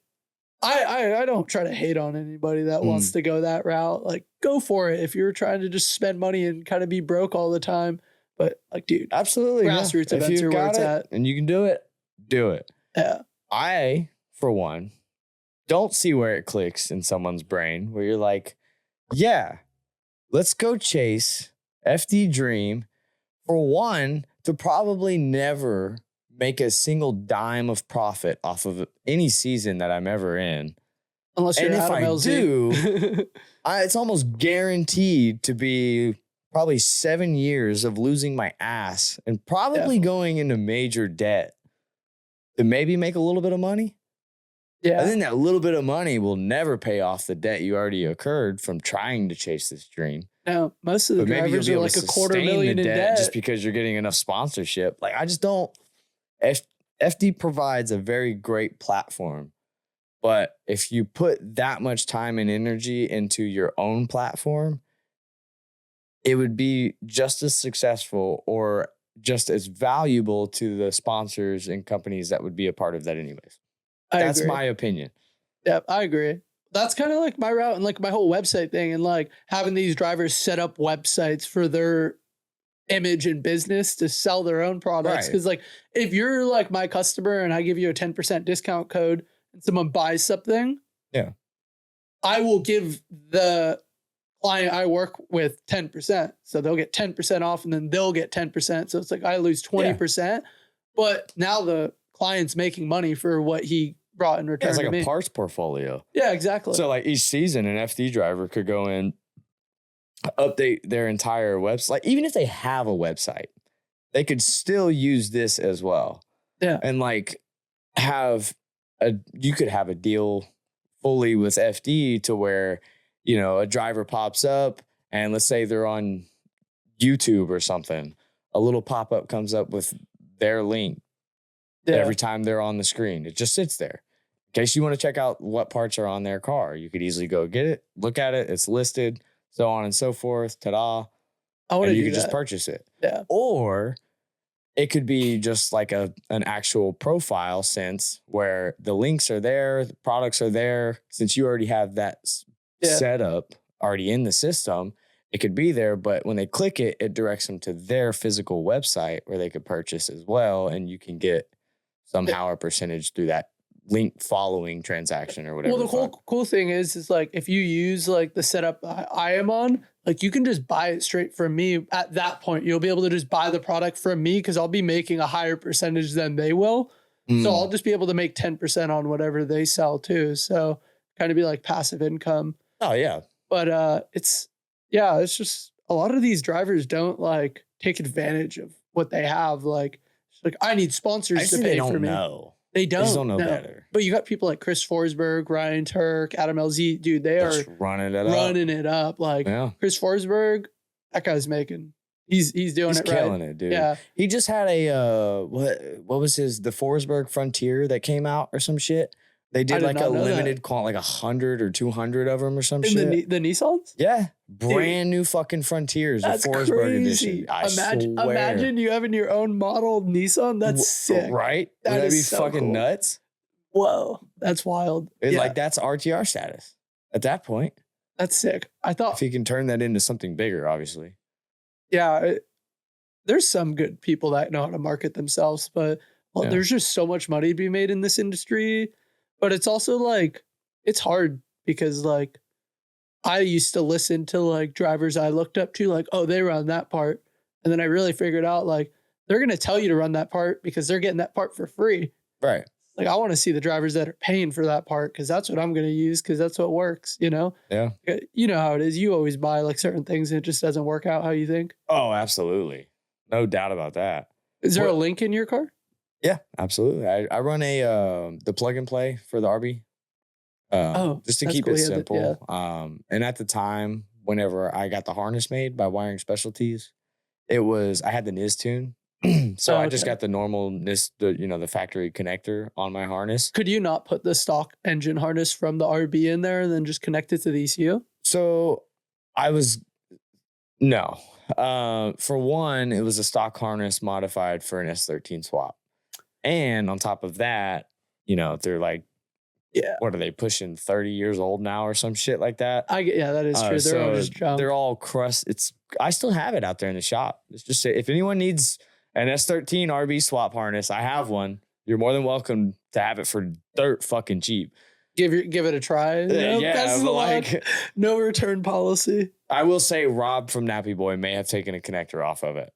I don't try to hate on anybody that wants to go that route. Like, go for it if you're trying to just spend money and kind of be broke all the time. But like, dude, absolutely, grassroots events are where it's at. And you can do it, do it. Yeah. I, for one, don't see where it clicks in someone's brain where you're like, yeah, let's go chase FD Dream for one to probably never make a single dime of profit off of any season that I'm ever in. Unless you're and if Adam I LZ. do, it's almost guaranteed to be probably 7 years of losing my ass and probably going into major debt to maybe make a little bit of money. Yeah. And then that little bit of money will never pay off the debt you already incurred from trying to chase this dream. No, most of the drivers are like $250,000 in debt just because you're getting enough sponsorship. Like, I just don't. FD provides a very great platform, but if you put that much time and energy into your own platform, it would be just as successful or just as valuable to the sponsors and companies that would be a part of that anyways. That's my opinion. Yeah, I agree. That's kind of like my route and like my whole website thing, and like having these drivers set up websites for their image and business to sell their own products. Because like if you're like my customer and I give you a 10% discount code and someone buys something, I will give the client I work with 10%. So they'll get 10% off and then they'll get 10%. So it's like I lose 20%, but now the client's making money for what he brought in return. It's like to me. A parts portfolio. Yeah, exactly. So like each season, an FD driver could go in, update their entire website. Like, even if they have a website, they could still use this as well. Yeah. And like you could have a deal fully with FD to where, you know, a driver pops up and let's say they're on YouTube or something, a little pop-up comes up with their link. Every time they're on the screen, it just sits there. In case you want to check out what parts are on their car, you could easily go get it, look at it, it's listed, so on and so forth. Ta-da. And you could just purchase it. Yeah. Or it could be just like an actual profile sense where the links are there, the products are there. Since you already have that setup already in the system, it could be there, but when they click it, it directs them to their physical website where they could purchase as well, and you can get somehow a percentage through that link following transaction or whatever. Well, the cool thing is like if you use like the setup I am on, like you can just buy it straight from me. At that point, you'll be able to just buy the product from me because I'll be making a higher percentage than they will. So I'll just be able to make 10% on whatever they sell too. So kind of be like passive income. Oh yeah. But it's just a lot of these drivers don't like take advantage of what they have. Like I need sponsors to pay for me. They don't know better. But you got people like Chris Forsberg, Ryan Turk, Adam LZ. Dude, they are running it up. Like Chris Forsberg, that guy's making. He's doing it right. He's killing it, dude. Yeah. He just had a what was the Forsberg Frontier that came out or some shit. They did like a limited like 100 or 200 of them or some shit. The Nissans? Yeah. Brand new fucking Frontiers. That's Forsberg edition. Imagine you having your own model Nissan. That's sick. Right? That'd be so fucking nuts. Whoa. That's wild. Like that's RTR status at that point. That's sick. I thought. If he can turn that into something bigger, obviously. Yeah. There's some good people that know how to market themselves, but there's just so much money to be made in this industry. But it's also like, it's hard because like I used to listen to like drivers I looked up to, like, oh, they run that part. And then I really figured out like they're going to tell you to run that part because they're getting that part for free. Right. Like I want to see the drivers that are paying for that part because that's what I'm going to use because that's what works, you know? Yeah. You know how it is. You always buy like certain things and it just doesn't work out how you think. Oh, absolutely. No doubt about that. Is there a link in your car? Yeah, absolutely. I run the plug and play for the RB. Just to keep it simple. And at the time, whenever I got the harness made by Wiring Specialties, I had the NIS tune. So I just got the normal NIS, the factory connector on my harness. Could you not put the stock engine harness from the RB in there and then just connect it to the ECU? So no. For one, it was a stock harness modified for an S13 swap. And on top of that, they're like, what are they pushing 30 years old now or some shit like that? That is true. They're all just junk. They're all crust. I still have it out there in the shop. It's just if anyone needs an S13 RB swap harness, I have one. You're more than welcome to have it for dirt fucking cheap. Give it a try. No return policy. I will say Rob from Nappy Boy may have taken a connector off of it.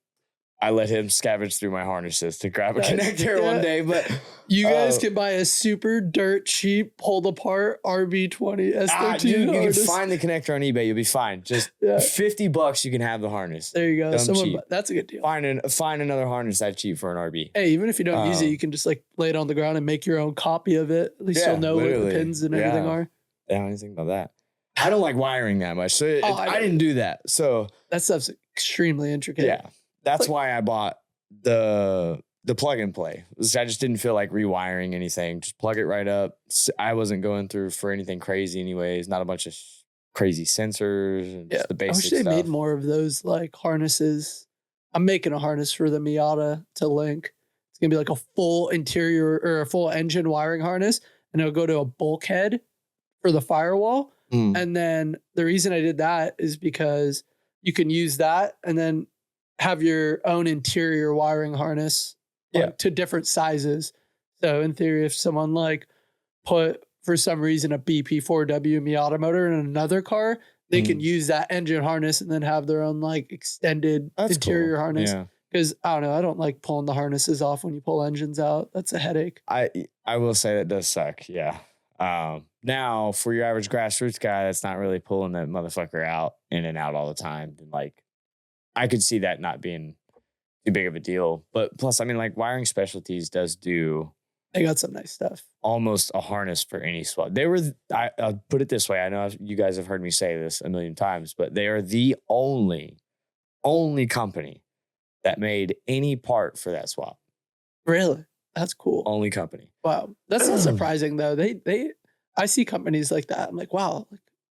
I let him scavenge through my harnesses to grab a connector one day, but you guys can buy a super dirt cheap pulled apart RB20 S13. You can find the connector on eBay. You'll be fine. Just $50, you can have the harness. There you go. That's a good deal. Find another harness that cheap for an RB. Hey, even if you don't use it, you can just like lay it on the ground and make your own copy of it. At least you'll know where the pins and everything are. Yeah, I don't even think about that. I don't like wiring that much, so I didn't do that. So that stuff's extremely intricate. Yeah. That's why I bought the plug and play. I just didn't feel like rewiring anything. Just plug it right up. I wasn't going through for anything crazy anyways. Not a bunch of crazy sensors and just the basic stuff. I wish they made more of those like harnesses. I'm making a harness for the Miata to link. It's going to be like a full interior or a full engine wiring harness. And it'll go to a bulkhead for the firewall. And then the reason I did that is because you can use that and then have your own interior wiring harness to different sizes. So in theory, if someone like put for some reason a BP4W Miata motor in another car, they can use that engine harness and then have their own like extended interior harness. Because I don't know, I don't like pulling the harnesses off when you pull engines out. That's a headache. I will say that does suck. Yeah. Now for your average grassroots guy, that's not really pulling that motherfucker out in and out all the time. And like, I could see that not being too big of a deal. But plus, I mean, like Wiring Specialties does do. They got some nice stuff. Almost a harness for any swap. I'll put it this way. I know you guys have heard me say this a million times, but they are the only company that made any part for that swap. Really? That's cool. Only company. Wow. That's not surprising though. I see companies like that. I'm like, wow.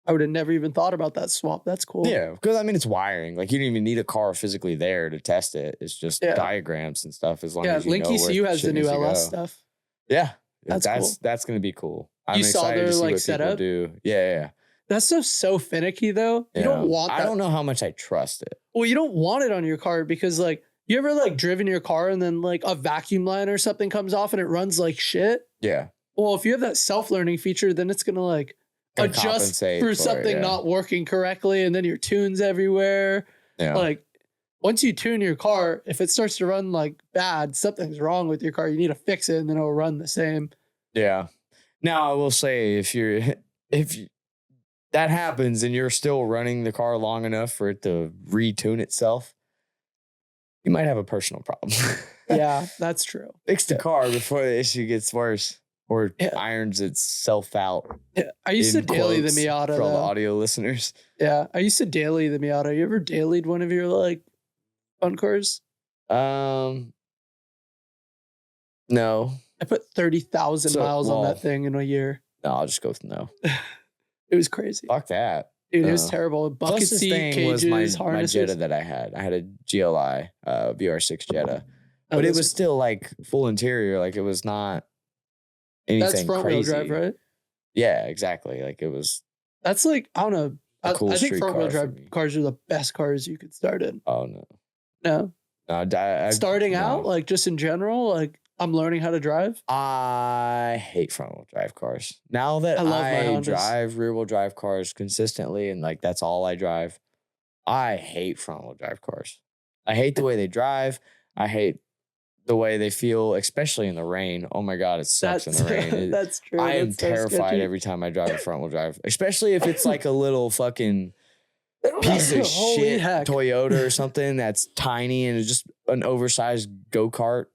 I would have never even thought about that swap. That's cool. Yeah, because I mean, it's wiring. Like you don't even need a car physically there to test it. It's just diagrams and stuff. As long as you Link know ECU has the new LS stuff. Yeah, that's cool. That's going to be cool. I'm you saw their like setup. Yeah. That stuff's so finicky though. You don't want that. I don't know how much I trust it. Well, you don't want it on your car because like you ever like driven your car and then like a vacuum line or something comes off and it runs like shit. Yeah. Well, if you have that self-learning feature, then it's gonna like adjust for something not working correctly, and then your tune's everywhere. Yeah. Like once you tune your car, if it starts to run like bad, something's wrong with your car. You need to fix it, and then it'll run the same. Yeah. Now I will say, if that happens and you're still running the car long enough for it to retune itself, you might have a personal problem. Yeah, that's true. Fix the car before the issue gets worse. Or irons itself out. Yeah. I used to daily the Miata for all the audio listeners. Yeah, I used to daily the Miata. You ever dailied one of your like fun cars? No. I put 30,000 miles on that thing in a year. No, I'll just go with no. It was crazy. Fuck that. Dude, it was terrible. Bucket seat, cages, was my harnesses. Jetta that I had. I had a GLI, VR6 Jetta. But it was still like full interior. Like it was not anything That's front crazy. wheel drive, right? Yeah, exactly. Like it was. That's like, I don't know. I think front wheel drive me. cars are the best cars you could start in. Oh, no. No? Starting out, like just in general, like I'm learning how to drive. I hate front wheel drive cars. Now that I drive rear wheel drive cars consistently and like that's all I drive, I hate front wheel drive cars. I hate the way they drive. I hate the way they feel, especially in the rain. Oh my God, it sucks in the rain. That's true. I am That's so terrified sketchy. every time I drive a front wheel drive, especially if it's like a little fucking piece of Holy shit heck. Toyota or something that's tiny and it's just an oversized go-kart.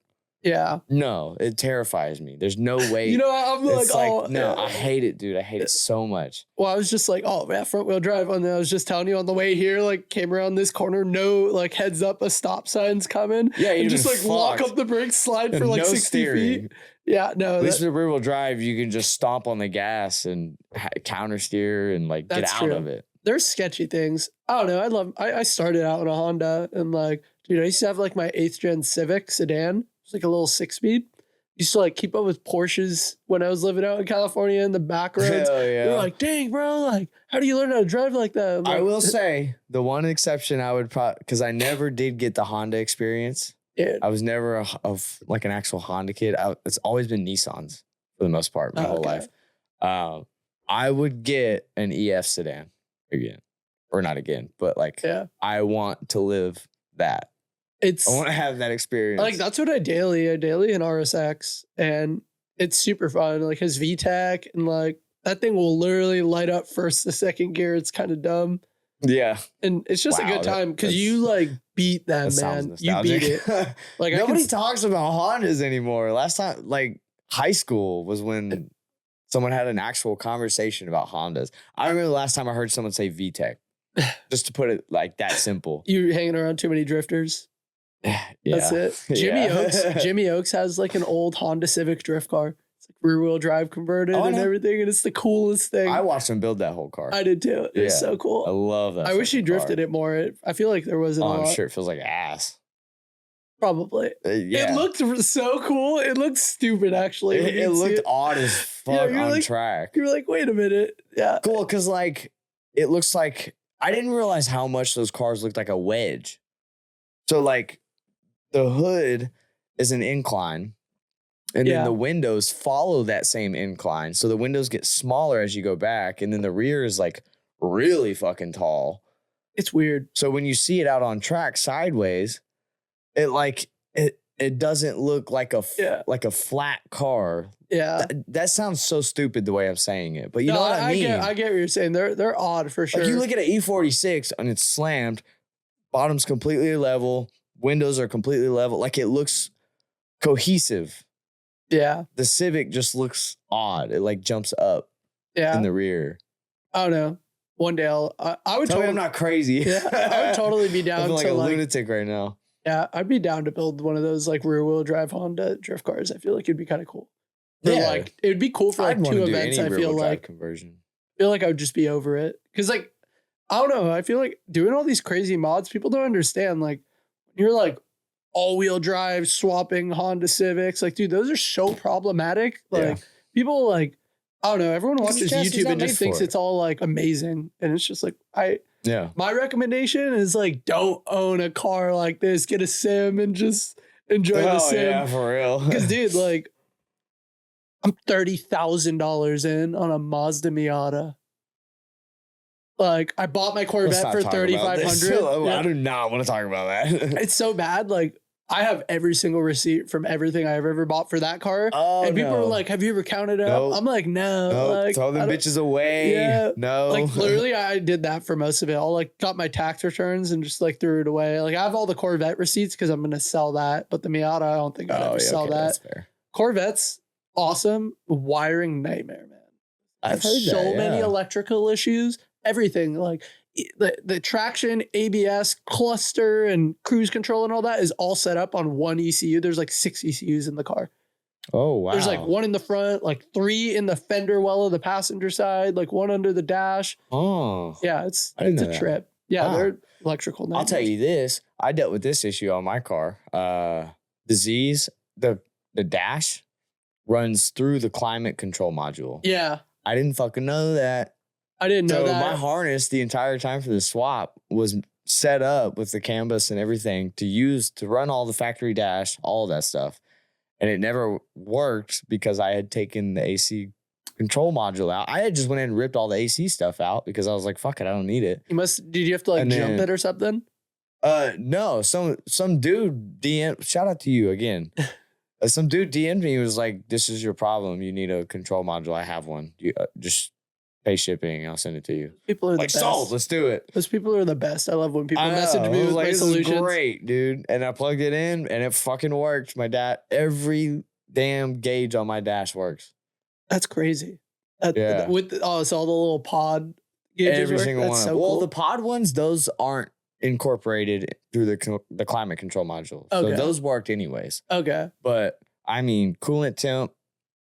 Yeah. No, it terrifies me. There's no way. You know, I'm like, it's oh, no, I hate it, dude. I hate it so much. Well, I was just like, oh, man, front wheel drive. And I was just telling you on the way here, like, came around this corner, no, like, heads up, a stop sign's coming. Yeah, and you've just been like lock fucked. up the brakes, slide for And like no 60 steering. feet. Yeah, no. At least with rear wheel drive, you can just stomp on the gas and counter steer and like get That's out true. of it. There's sketchy things. I don't know. I started out in a Honda and like, dude, I used to have like my 8th gen Civic sedan. It's like a little 6-speed. Used to like keep up with Porsches when I was living out in California in the back roads. Hell yeah. You're like, dang, bro, like, how do you learn how to drive like that? I'm I like, will say the one exception I would probably, because I never did get the Honda experience. dude, I was never like an actual Honda kid. It's always been Nissans for the most part, my whole okay. life. I would get an EF sedan again, or not again, but like Yeah. I want to live that. It's I want to have that experience. like that's what I daily in RSX, and it's super fun. Like his VTEC, and like that thing will literally light up first to second gear. It's kind of dumb, Yeah, and it's just a Wow, good time because that's- you like beat that that, sounds man. You beat it. nostalgic. Like Nobody talks about Hondas anymore. Last time, like high school, was when someone had an actual conversation about Hondas. I remember the last time I heard someone say VTEC, just to put it like that simple. you hanging around too many drifters. That's it. Jimmy Oaks has like an old Honda Civic drift car. It's like rear wheel drive converted Oh, I and know. everything, and it's the coolest thing. I watched him build that whole car. I did too. It was Yeah. so I cool. love that. I wish he drifted it more. I feel like there wasn't Oh, a I'm lot. sure it feels like ass. Probably. Yeah. It looked so cool. It looked stupid, actually. when It you see looked it. odd as fuck you're on like- track. You're like, wait a minute. Yeah. Cool, because like it looks like I didn't realize how much those cars looked like a wedge. So like the hood is an incline, and Yeah. then the windows follow that same incline. So the windows get smaller as you go back, and then the rear is like really fucking tall. It's weird. So when you see it out on track sideways, it doesn't look like a flat car. Yeah. That sounds so stupid the way I'm saying it, but you know what I mean. I get what you're saying. They're odd for sure. Like you look at an E46 and it's slammed, bottom's completely level, windows are completely level. Like it looks cohesive. yeah. The Civic just looks odd. It like jumps up Yeah. in the rear. I don't know. One day I would Tell me totally, I'm not crazy. yeah, I would totally be I down feel like to a like, lunatic right now. yeah, I'd be down to build one of those like rear wheel drive Honda drift cars. I feel like it'd be kind of cool. For Yeah. like it would be cool for like I'd wanna 2 do events. any I rear-wheel feel drive like conversion. I would just be over it. Cause like, I don't know. I feel like doing all these crazy mods, people don't understand. Like you're like all wheel drive swapping Honda Civics. Like, dude, those are so problematic. Like Yeah. people like, I don't know. Everyone Because the watches chassis is YouTube not and just made thinks for it. it's all like amazing. And it's just like, Yeah. my recommendation is like, don't own a car like this. Get a sim and just enjoy the Oh sim. yeah, for real. Because, dude, like, I'm $30,000 in on a Mazda Miata. Like, I bought my Let's Corvette not for talk about this. $3,500. I do not want to talk about that. It's so bad. Like, I have every single receipt from everything I've ever bought for that car. Oh, and people no. are like, have you ever counted it Nope. up? I'm like, no. No, Like, throw I them don't- bitches away. Yeah. No. Like literally, I did that for most of it. I'll like got my tax returns and just like threw it away. Like I have all the Corvette receipts because I'm gonna sell that, but the Miata, I don't think I'd ever sell okay, that. That's fair. Corvette's awesome, wiring nightmare, man. I've heard so that, many yeah. electrical issues, everything like the traction, ABS, cluster, and cruise control and all that is all set up on one ECU. There's like 6 ECUs in the car. Oh wow. There's like 1 in the front, like 3 in the fender well of the passenger side, like 1 under the dash. Oh. Yeah, it's I didn't a know that. trip. Yeah, Wow. they're electrical. I'll tell you this. I dealt with this issue on my car. The Z's, the dash runs through the climate control module. Yeah, I didn't fucking know that. I didn't know So that. my harness the entire time for the swap was set up with the CAN bus and everything to run all the factory dash, all of that stuff. And it never worked because I had taken the AC control module out. I had just went in and ripped all the AC stuff out because I was like, fuck it, I don't need it. Did you have to like And jump then- it or something? No, some dude DM, shout out to you again. Some dude DM'd me, he was like, this is your problem. You need a control module. I have one. You just pay shipping. I'll send it to you. People are Like, the best. sold, let's do it. Those people are the best. I love when people I message know. me I was with like, my this solutions. is great, dude. And I plugged it in and it fucking worked. My every damn gauge on my dash works. That's crazy. Yeah. So all the little pod gauges Every work? single That's one. so Well, cool. the pod ones, those aren't incorporated through the climate control module. So Okay. those worked anyways. Okay. But I mean, coolant temp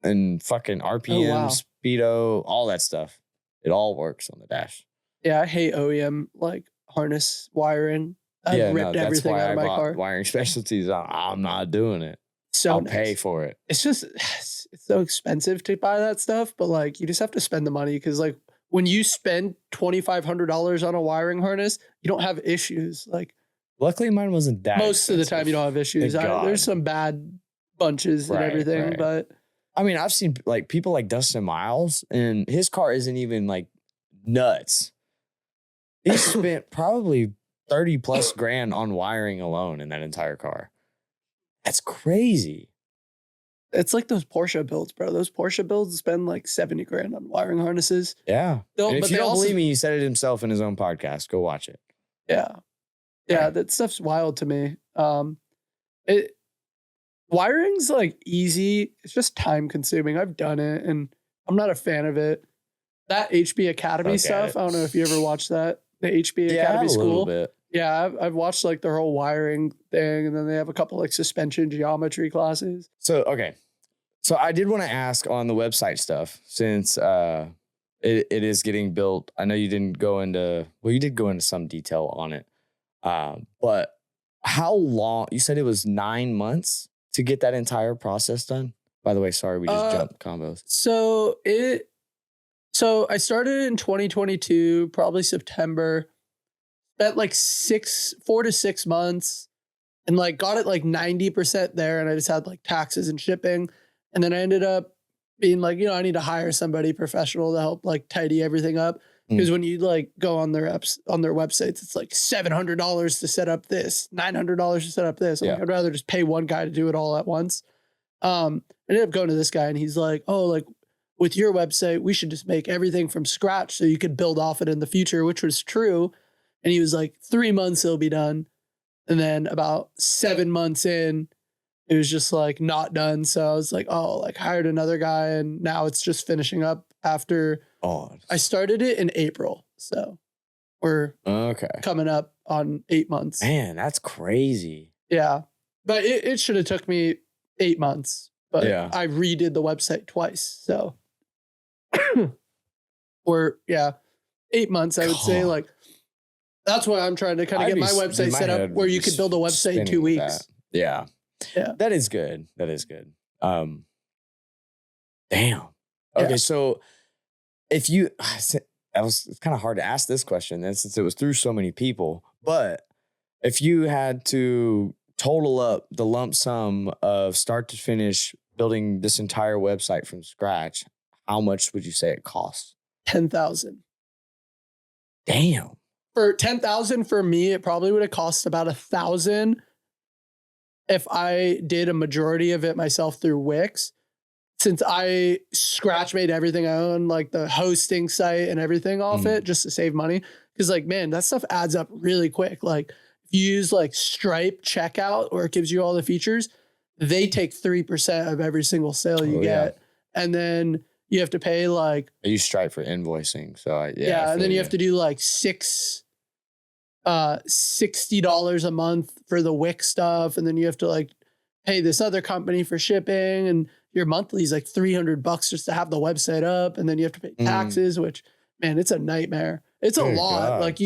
and fucking RPM, wow. speedo, all that stuff. It all works on the dash. Yeah, I hate OEM like harness wiring. I ripped everything out of my car. Wiring Specialties. I'm not doing it. So I'll nice. pay for it. It's just it's so expensive to buy that stuff, but like you just have to spend the money because like when you spend $2,500 on a wiring harness, you don't have issues. Like Luckily, mine wasn't that most of the time, you don't have issues. Thank God. There's some bad bunches and Right, everything, right. but I mean, I've seen like people like Dustin Miles, and his car isn't even like nuts. He spent probably 30 plus grand on wiring alone in that entire car. That's crazy. it's like those Porsche builds, bro. Those Porsche builds spend like 70 grand on wiring harnesses. Yeah. They'll- And but if you they don't also- believe me, he said it himself in his own podcast. Go watch it. Yeah. Yeah, that stuff's wild to me. Wiring's like easy. It's just time consuming. I've done it and I'm not a fan of it. That HB Academy stuff, I don't know if you ever watched that. The HB Academy a school. little bit. Yeah, I've watched like their whole wiring thing, and then they have a couple like suspension geometry classes. So, okay. So I did want to ask on the website stuff, since it is getting built. I know you didn't go into, well, you did go into some detail on it. But how long, you said it was 9 months to get that entire process done? By the way, sorry, we just jumped combos. So I started in 2022, probably September. Spent like 4 to 6 months and like got it like 90% there. And I just had like taxes and shipping. And then I ended up being like, I need to hire somebody professional to help like tidy everything up. Because when you like go on their websites, it's like $700 to set up this, $900 to set up this. I'm like, I'd rather just pay one guy to do it all at once. I ended up going to this guy and he's like, oh, like with your website, we should just make everything from scratch so you could build off it in the future, which was true. And he was like, 3 months it'll be done. And then about 7 months in, it was just like not done. So I was like, oh, like hired another guy. And now it's just finishing up after I started it in April. So we're coming up on 8 months. Man, that's crazy. Yeah. But it should have took me 8 months. But I redid the website twice. So or 8 months, I would say. Like that's why I'm trying to kind of get my website set up where you could build a website in 2 weeks. Yeah. That is good. That is good. Damn. Okay. So if you, it's kind of hard to ask this question then since it was through so many people, but if you had to total up the lump sum of start to finish building this entire website from scratch, how much would you say it costs? $10,000. Damn. For $10,000 for me, it probably would have cost about $1,000 if I did a majority of it myself through Wix. Since I scratch made everything I own, like the hosting site and everything off it just to save money. Cause like, man, that stuff adds up really quick. Like if you use like Stripe checkout where it gives you all the features, they take 3% of every single sale you get. And then you have to pay like, I use Stripe for invoicing. So and then you have to do like $60 a month for the Wix stuff. And then you have to like pay this other company for shipping, and your monthly is like $300 just to have the website up. And then you have to pay taxes, which, man, it's a nightmare. It's a lot. God.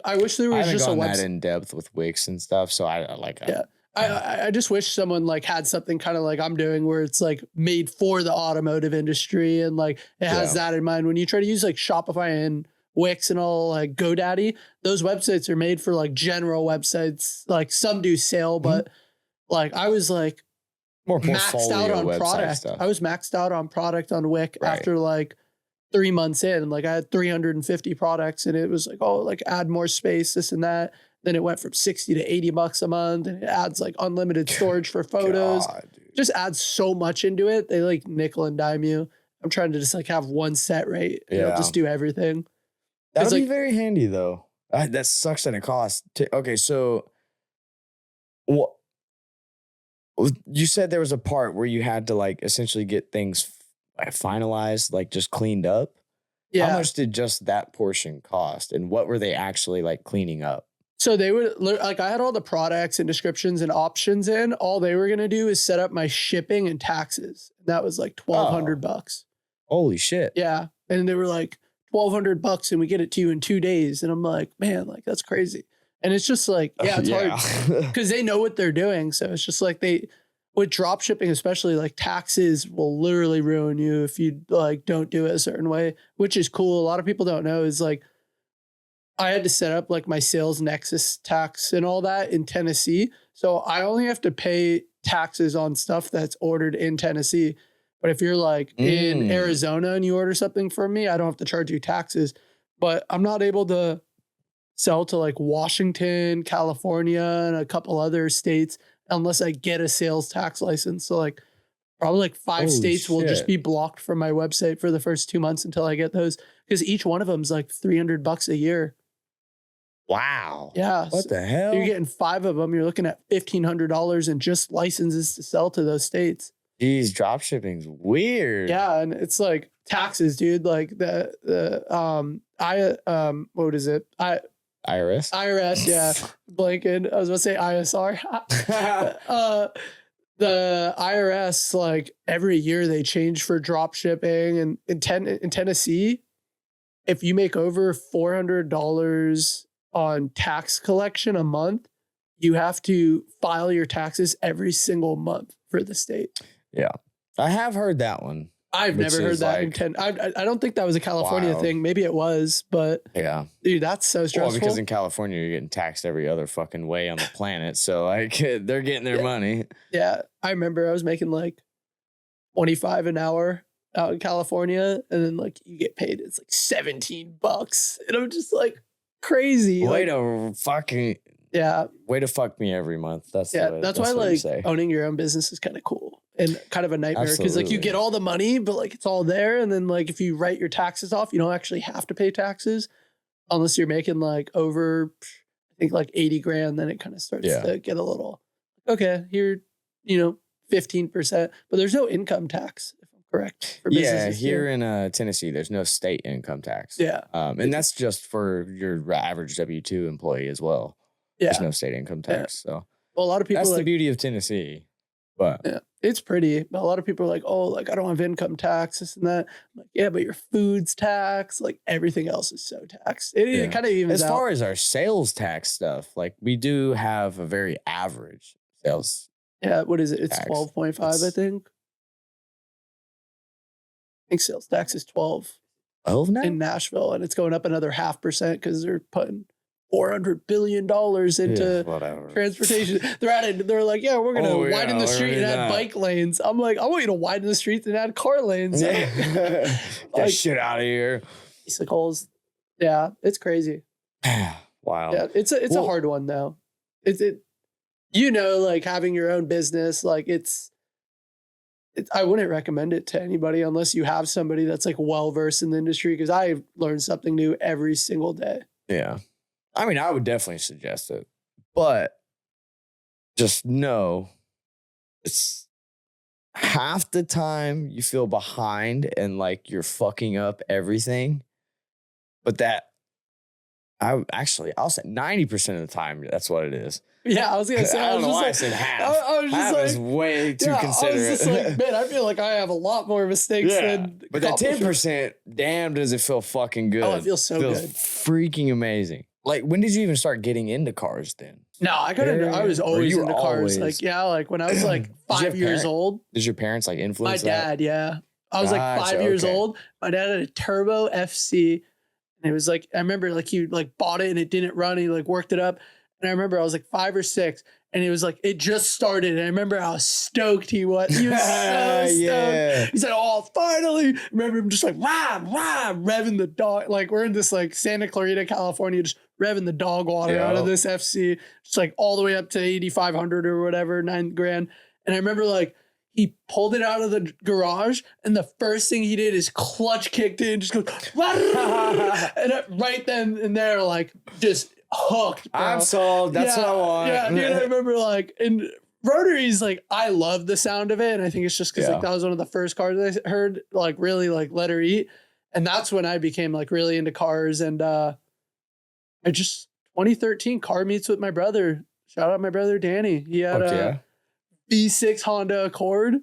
I wish there was just a website that in depth with Wix and stuff. So I just wish someone like had something kind of like I'm doing where it's like made for the automotive industry. And like, it has that in mind. When you try to use like Shopify and Wix and all like GoDaddy, those websites are made for like general websites. Like some do sale, but like I was like more maxed out on product. Stuff. I was maxed out on product on Wix after like 3 months in. Like I had 350 products and it was like, oh, like add more space, this and that. Then it went from 60 to $80 a month, and it adds like unlimited storage for photos. God, just adds so much into it. They like nickel and dime you. I'm trying to just like have one set rate. And it'll just do everything. That'll be like, very handy though. That sucks that it costs. Okay, so what? You said there was a part where you had to like essentially get things finalized, like just cleaned up. Yeah. How much did just that portion cost, and what were they actually like cleaning up? So they would like, I had all the products and descriptions and options in. All they were gonna do is set up my shipping and taxes. That was like $1,200. Holy shit! Yeah, and they were like $1,200, and we get it to you in 2 days. And I'm like, man, like that's crazy. And it's just like, yeah, it's hard because they know what they're doing. So it's just like with drop shipping, especially like taxes will literally ruin you if you like don't do it a certain way, which is cool. A lot of people don't know is like I had to set up like my sales nexus tax and all that in Tennessee. So I only have to pay taxes on stuff that's ordered in Tennessee. But if you're like in Arizona and you order something from me, I don't have to charge you taxes. But I'm not able to sell to like Washington, California, and a couple other states unless I get a sales tax license. So like probably like 5 states will just be blocked from my website for the first 2 months until I get those, because each one of them is like $300 a year. Wow. Yeah. What the hell? You're getting 5 of them. You're looking at $1,500 in just licenses to sell to those states. Geez, drop shipping's weird. Yeah, and it's like taxes, dude. Like what is it? IRS, yeah. Blanking. I was about to say ISR. The IRS, like every year they change for drop shipping, and in Tennessee, if you make over $400 on tax collection a month, you have to file your taxes every single month for the state. Yeah, I have heard that one. I've never heard that in I don't think that was a California thing. Maybe it was, but yeah, dude, that's so stressful. Well, because in California you're getting taxed every other fucking way on the planet, so like they're getting their money. Yeah, I remember I was making like $25 an hour out in California, and then like you get paid, it's like $17, and I'm just like crazy. Way like, to fucking way to fuck me every month. That's why like owning your own business is kind of cool. And kind of a nightmare because like you get all the money, but like it's all there. And then like if you write your taxes off, you don't actually have to pay taxes unless you're making like over, I think like 80 grand. Then it kind of starts to get a little, okay, here, 15%, but there's no income tax, if I'm correct. For businesses here in Tennessee, there's no state income tax. Yeah. And that's just for your average W-2 employee as well. Yeah. There's no state income tax. So well, a lot of people that's the beauty of Tennessee. But yeah, it's pretty. But a lot of people are like, oh, like I don't have income tax, this and that. I'm like, yeah, but your food's taxed. Like everything else is so taxed. It kind of evens out. As far as our sales tax stuff, like we do have a very average sales. Yeah, what is it? It's 12.5, I think. I think sales tax is 12. 12 now? In Nashville, and it's going up another 0.5% because they're putting $400 billion into transportation. They're like, yeah, we're gonna widen the street and add bike lanes. I'm like, I want you to widen the streets and add car lanes. Get like, shit out of here. Bicycles. Yeah, it's crazy. Wow. Yeah, it's a hard one though. Like having your own business, like it's I wouldn't recommend it to anybody unless you have somebody that's like well versed in the industry, because I learn something new every single day. Yeah. I mean, I would definitely suggest it, but just know it's half the time you feel behind and like you're fucking up everything. But I'll say 90% of the time, that's what it is. Yeah, I was going to say, I don't know why I said half. I was just half like, is way too considerate. I was just like, man, I feel like I have a lot more mistakes than. But that 10%, damn, does it feel fucking good. Oh, it feels so good. Freaking amazing. Like, when did you even start getting into cars then? No, I was always into cars. Like, like when I was like 5 years old. Did your parents like influence my dad? Yeah. I was like 5 years old. My dad had a turbo FC. And it was like, I remember like he like bought it and it didn't run. He like worked it up. And I remember I was like 5 or 6 and it was like, it just started. And I remember how stoked he was. He was so stoked. He's like, oh, finally. I remember him just like, rah, rah, revving the dog. Like we're in this like Santa Clarita, California, just revving the dog water out of this FC, just like all the way up to 8,500 or whatever, $9,000. And I remember like he pulled it out of the garage, and the first thing he did is clutch kicked in, just goes, and right then and there, like just hooked. Bro. I'm sold. That's what I want. Yeah, dude. I remember like in rotaries, like I love the sound of it, and I think it's just because like that was one of the first cars I heard like really like let her eat, and that's when I became like really into cars. And I just 2013 car meets with my brother. Shout out my brother Danny. He had a V6 Honda Accord,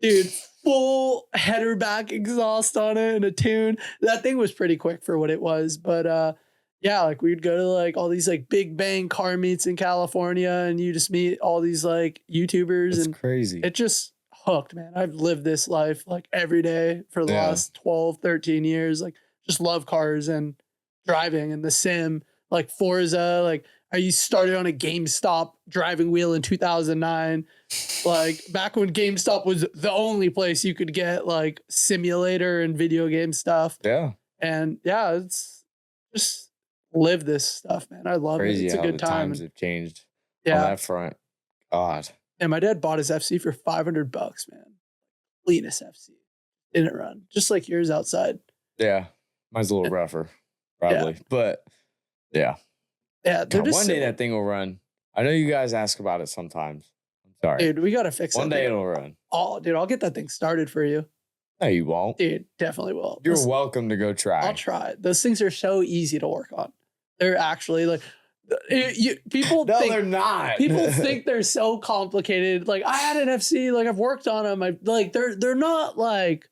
dude. Full header back exhaust on it and a tune. That thing was pretty quick for what it was, but yeah, like we'd go to like all these like big bang car meets in California, and you just meet all these like YouTubers. It's crazy. It just hooked, man. I've lived this life like every day for the last 12, 13 years. Like just love cars and driving and the sim, like Forza. Like I started on a GameStop driving wheel in 2009. Like back when GameStop was the only place you could get like simulator and video game stuff. Yeah. And yeah, it's just live this stuff, man. I love it. It's a good time. Times have changed on that front. God. And my dad bought his FC for $500, man. Cleanest FC. Didn't run. Just like yours outside. Yeah. Mine's a little rougher, probably. But yeah. Yeah. God, one day that thing will run. I know you guys ask about it sometimes. I'm sorry. Dude, we got to fix it. One day it'll run. Oh, dude, I'll get that thing started for you. No, you won't. Dude, definitely will. You're welcome to go try. I'll try. Those things are so easy to work on. They're actually like, people no, think they're not. People think they're so complicated. Like I had an FC, like I've worked on them. They're not like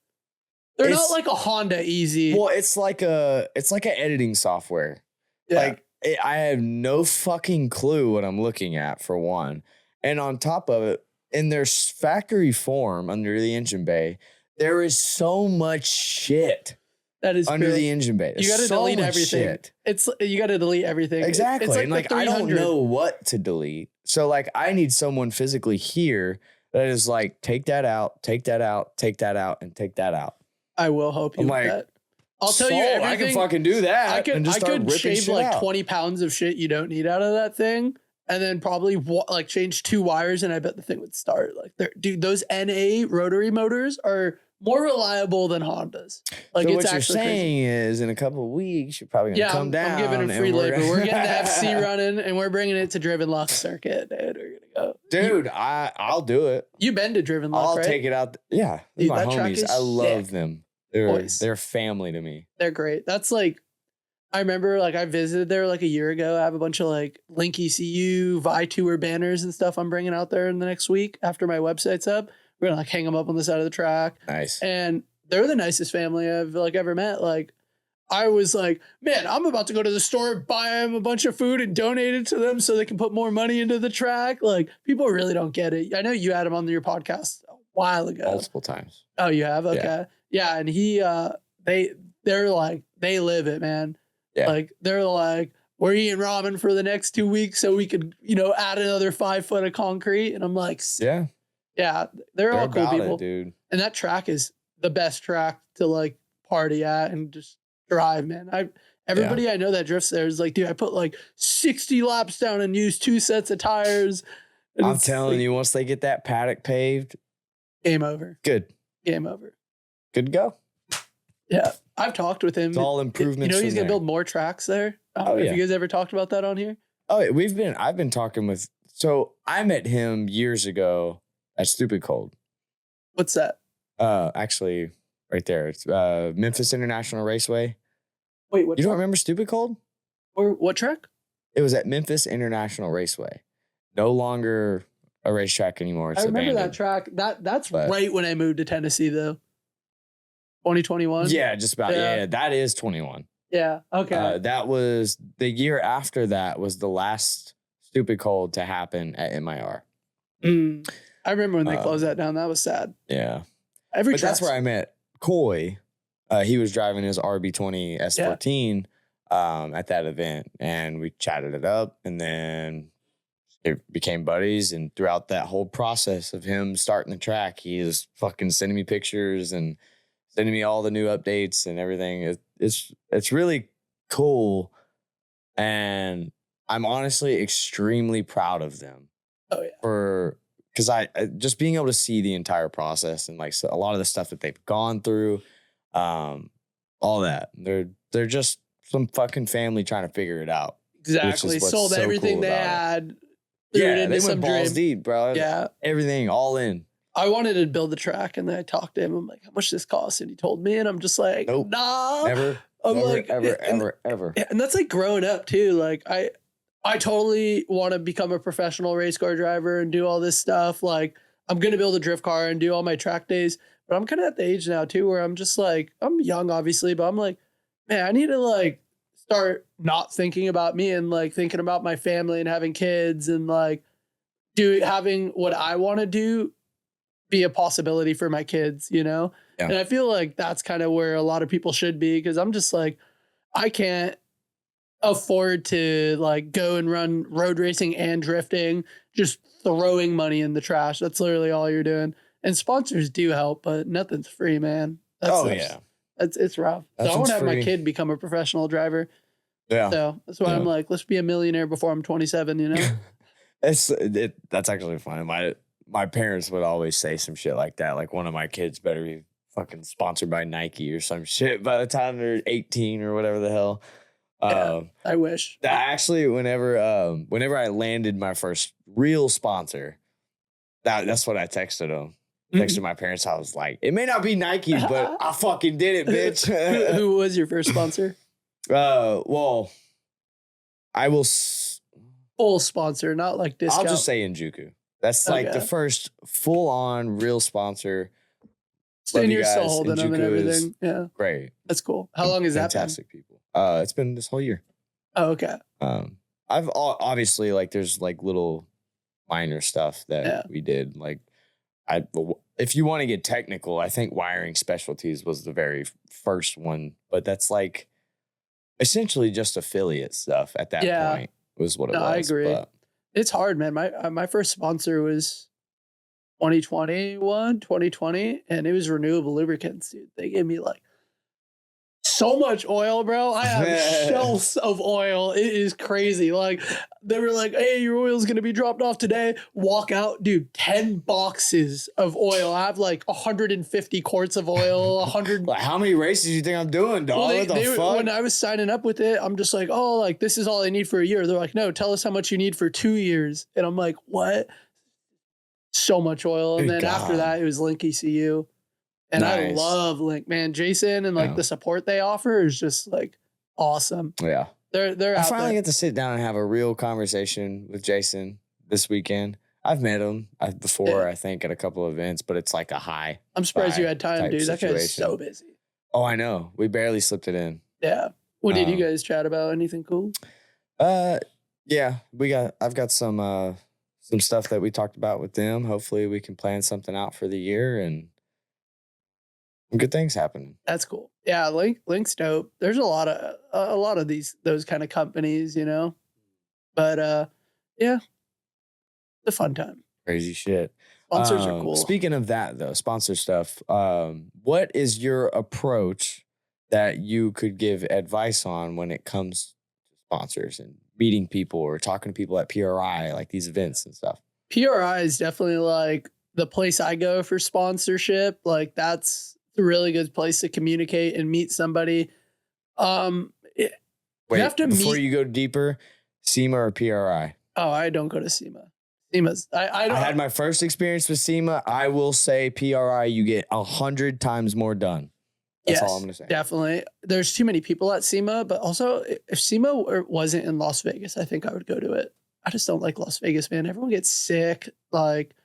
not like a Honda easy. Well, it's like an editing software. Yeah. Like I have no fucking clue what I'm looking at for one. And on top of it, in their factory form under the engine bay, there is so much shit. That is under the engine bay. You got to delete everything. You got to delete everything. Exactly. It's and like I don't know what to delete. So like I need someone physically here that is like, take that out, take that out, take that out, and take that out. I will help you with that. I'll tell you everything. I can fucking do that. I could shave like 20 pounds of shit you don't need out of that thing, and then probably like change 2 wires, and I bet the thing would start. Like, dude, those NA rotary motors are more reliable than Hondas. Like, so it's what you're saying is, in a couple of weeks, you're probably gonna come down. I'm giving it free labor. We're getting the FC running, and we're bringing it to Driven Luck Circuit, dude. We're gonna go, dude. I'll do it. You've been to Driven Luck, right? I'll take it out. Yeah, dude, my homies. I love them. They're family to me. They're great. That's like, I remember like I visited there like a year ago. I have a bunch of like Link ECU, Vi Tour banners and stuff I'm bringing out there in the next week after my website's up. We're gonna like hang them up on the side of the track. Nice. And they're the nicest family I've like ever met. Like I was like, man, I'm about to go to the store, buy them a bunch of food and donate it to them so they can put more money into the track. Like people really don't get it. I know you had him on your podcast a while ago. Multiple times. Oh, you have? Okay. Yeah. And they're like, they live it, man. Yeah. Like they're like, we're eating ramen for the next 2 weeks so we could, add another 5 foot of concrete. And I'm like, yeah, they're all cool people, dude. And that track is the best track to like party at and just drive, man. Everybody I know that drifts there is like, dude, I put like 60 laps down and used 2 sets of tires. I'm telling you, once they get that paddock paved, game over. Good. Game over. Good to go. Yeah. I've talked with him. It's all improvements. He's going to build more tracks there. Have you guys ever talked about that on here? Oh, I've been talking with, so I met him years ago at Stupid Cold. What's that? Actually right there. It's Memphis International Raceway. Wait, what? You don't remember Stupid Cold? Or what track? It was at Memphis International Raceway. No longer a racetrack anymore. It's I remember abandoned. that track. That's right when I moved to Tennessee, though. 2021. Yeah, just about. Yeah, that is 21. Yeah. Okay. That was the year after that was the last Stupid Cold to happen at MIR. I remember when they closed that down. That was sad. Yeah. But that's where I met Coy. He was driving his RB20 S14 at that event, and we chatted it up, and then it became buddies. And throughout that whole process of him starting the track, he was fucking sending me pictures and sending me all the new updates and everything. It's really cool And I'm honestly extremely proud of them. Oh yeah. Because I just being able to see the entire process and like a lot of the stuff that they've gone through, all that. They're just some fucking family trying to figure it out. Exactly. Sold so everything cool they about had. Yeah, they went balls deep, bro. Yeah. Everything all in. I wanted to build the track, and then I talked to him. I'm like, how much this cost? And he told me, and I'm just like, nope, nah. Never. I'm never, like, ever. And that's like growing up too. Like I totally want to become a professional race car driver and do all this stuff. Like I'm going to build a drift car and do all my track days, but I'm kind of at the age now too, where I'm just like, I'm young obviously, but I'm like, man, I need to like start not thinking about me and like thinking about my family and having kids and like having what I want to do be a possibility for my kids, you know? Yeah. And I feel like that's kind of where a lot of people should be, because I'm just like, I can't afford to like go and run road racing and drifting, just throwing money in the trash. That's literally all you're doing. And sponsors do help, but nothing's free, man. Yeah. It's rough. So I want to have my kid become a professional driver. Yeah. So that's why I'm like, let's be a millionaire before I'm 27, you know? That's actually funny. My parents would always say some shit like that. Like one of my kids better be fucking sponsored by Nike or some shit by the time they're 18 or whatever the hell. I wish. Actually, whenever I landed my first real sponsor, that's what I texted them. Texted my parents. I was like, it may not be Nike, but I fucking did it, bitch. Who was your first sponsor? Well, I will full sponsor, not like discount. I'll just say Injuku. That's like the first full on real sponsor. And you're still holding them and everything. Yeah. Great. That's cool. How long has that been? Fantastic people. It's been this whole year. Oh, okay. I've obviously like there's like little minor stuff that we did. Like if you want to get technical, I think wiring Specialties was the very first one, but that's like essentially just affiliate stuff at that point was what it was. I agree. But it's hard, man. My first sponsor was 2020, and it was renewable lubricants, dude. They gave me like so much oil, bro. I have shelves of oil. It is crazy. Like they were like, hey, your oil's going to be dropped off today. Walk out, dude, 10 boxes of oil. I have like 150 quarts of oil, 100. Like, how many races do you think I'm doing, dog? Well, what the fuck? When I was signing up with it, I'm just like, oh, like this is all I need for a year. They're like, no, tell us how much you need for 2 years. And I'm like, what? So much oil. And then after that, it was Link ECU. And I love Link, man. Jason and like the support they offer is just like awesome. Yeah. They're I finally get to sit down and have a real conversation with Jason this weekend. I've met him before, I think, at a couple of events, but it's like a high. I'm surprised you had time, dude. That guy's so busy. Oh, I know. We barely slipped it in. Yeah. What did you guys chat about? Anything cool? Yeah. I've got some stuff that we talked about with them. Hopefully we can plan something out for the year and good things happen. That's cool. Yeah, Link's dope. There's a lot of those kind of companies, you know. But yeah, it's a fun time. Crazy shit. Sponsors are cool. Speaking of that though, sponsor stuff. What is your approach that you could give advice on when it comes to sponsors and meeting people or talking to people at PRI, like these events and stuff? PRI is definitely like the place I go for sponsorship. Like that's a really good place to communicate and meet somebody. You have to before you go deeper, SEMA or PRI? Oh, I don't go to SEMA. I had my first experience with SEMA. I will say PRI, you get 100 times more done. That's all I'm going to say. Definitely. There's too many people at SEMA, but also if SEMA wasn't in Las Vegas, I think I would go to it. I just don't like Las Vegas, man. Everyone gets sick. Like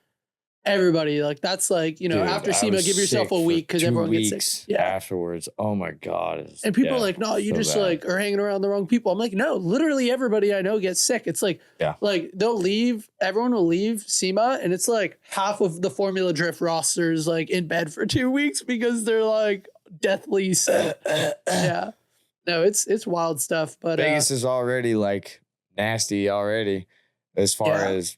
everybody, like that's like, you know, dude, after SEMA, give yourself a week because everyone gets sick. Yeah. Afterwards. Oh my God. And people are like, no, you just bad. Like are hanging around the wrong people. I'm like, no, literally everybody I know gets sick. It's like, like everyone will leave SEMA and it's like half of the Formula Drift rosters like in bed for 2 weeks because they're like deathly sick. Yeah. No, it's wild stuff. But Vegas is already like nasty already as far as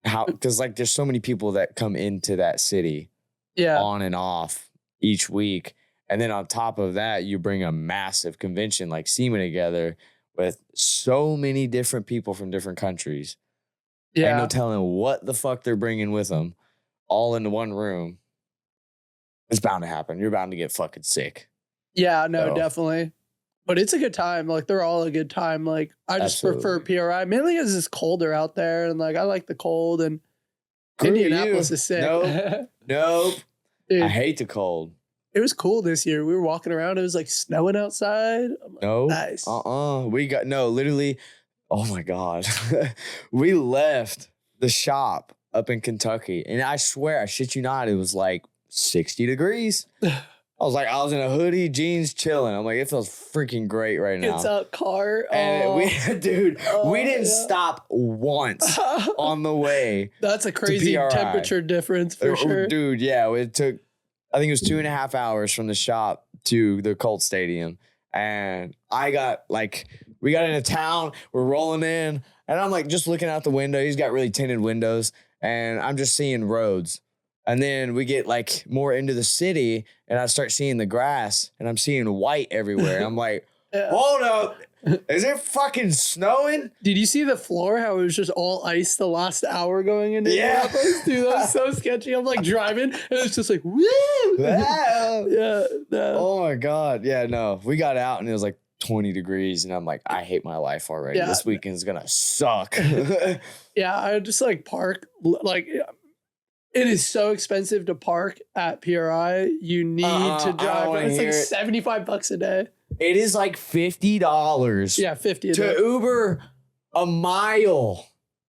how, because like there's so many people that come into that city on and off each week. And then on top of that, you bring a massive convention like SEMA together with so many different people from different countries. Yeah. Ain't no telling what the fuck they're bringing with them all into one room. It's bound to happen. You're bound to get fucking sick. Yeah, no, So. definitely. But it's a good time. Like, they're all a good time. Like, I just prefer PRI mainly because it's colder out there, and like I like the cold. And Indianapolis is sick. Nope. Dude, I hate the cold. it was cool this year. We were walking around. It was like snowing outside. I'm like, No. nice. We got literally. Oh my God. We left the shop up in Kentucky, and I swear, I shit you not, it was like 60 degrees. I was in a hoodie, jeans, chilling. I'm like, it feels freaking great right now. It's a car. And we didn't stop once on the way. That's a crazy PRI. temperature difference for sure. Dude, yeah. It took, I think it was 2.5 hours from the shop to the Colt Stadium. And we got into town, we're rolling in, and I'm like just looking out the window. He's got really tinted windows, and I'm just seeing roads. And then we get like more into the city, and I start seeing the grass, and I'm seeing white everywhere. I'm like, hold up. Is it fucking snowing? Did you see the floor? How it was just all ice the last hour going into Indianapolis? Dude, that was so sketchy. I'm like driving, and it's just like, woo! Yeah. No. Oh my God. Yeah, no. We got out, and it was like 20 degrees, and I'm like, I hate my life already. Yeah. This weekend's gonna suck. Yeah, I just like park. Like, it is so expensive to park at PRI. You need to drive. It's like $75 a day. It is like $50. Yeah, 50 a to day. Uber a mile,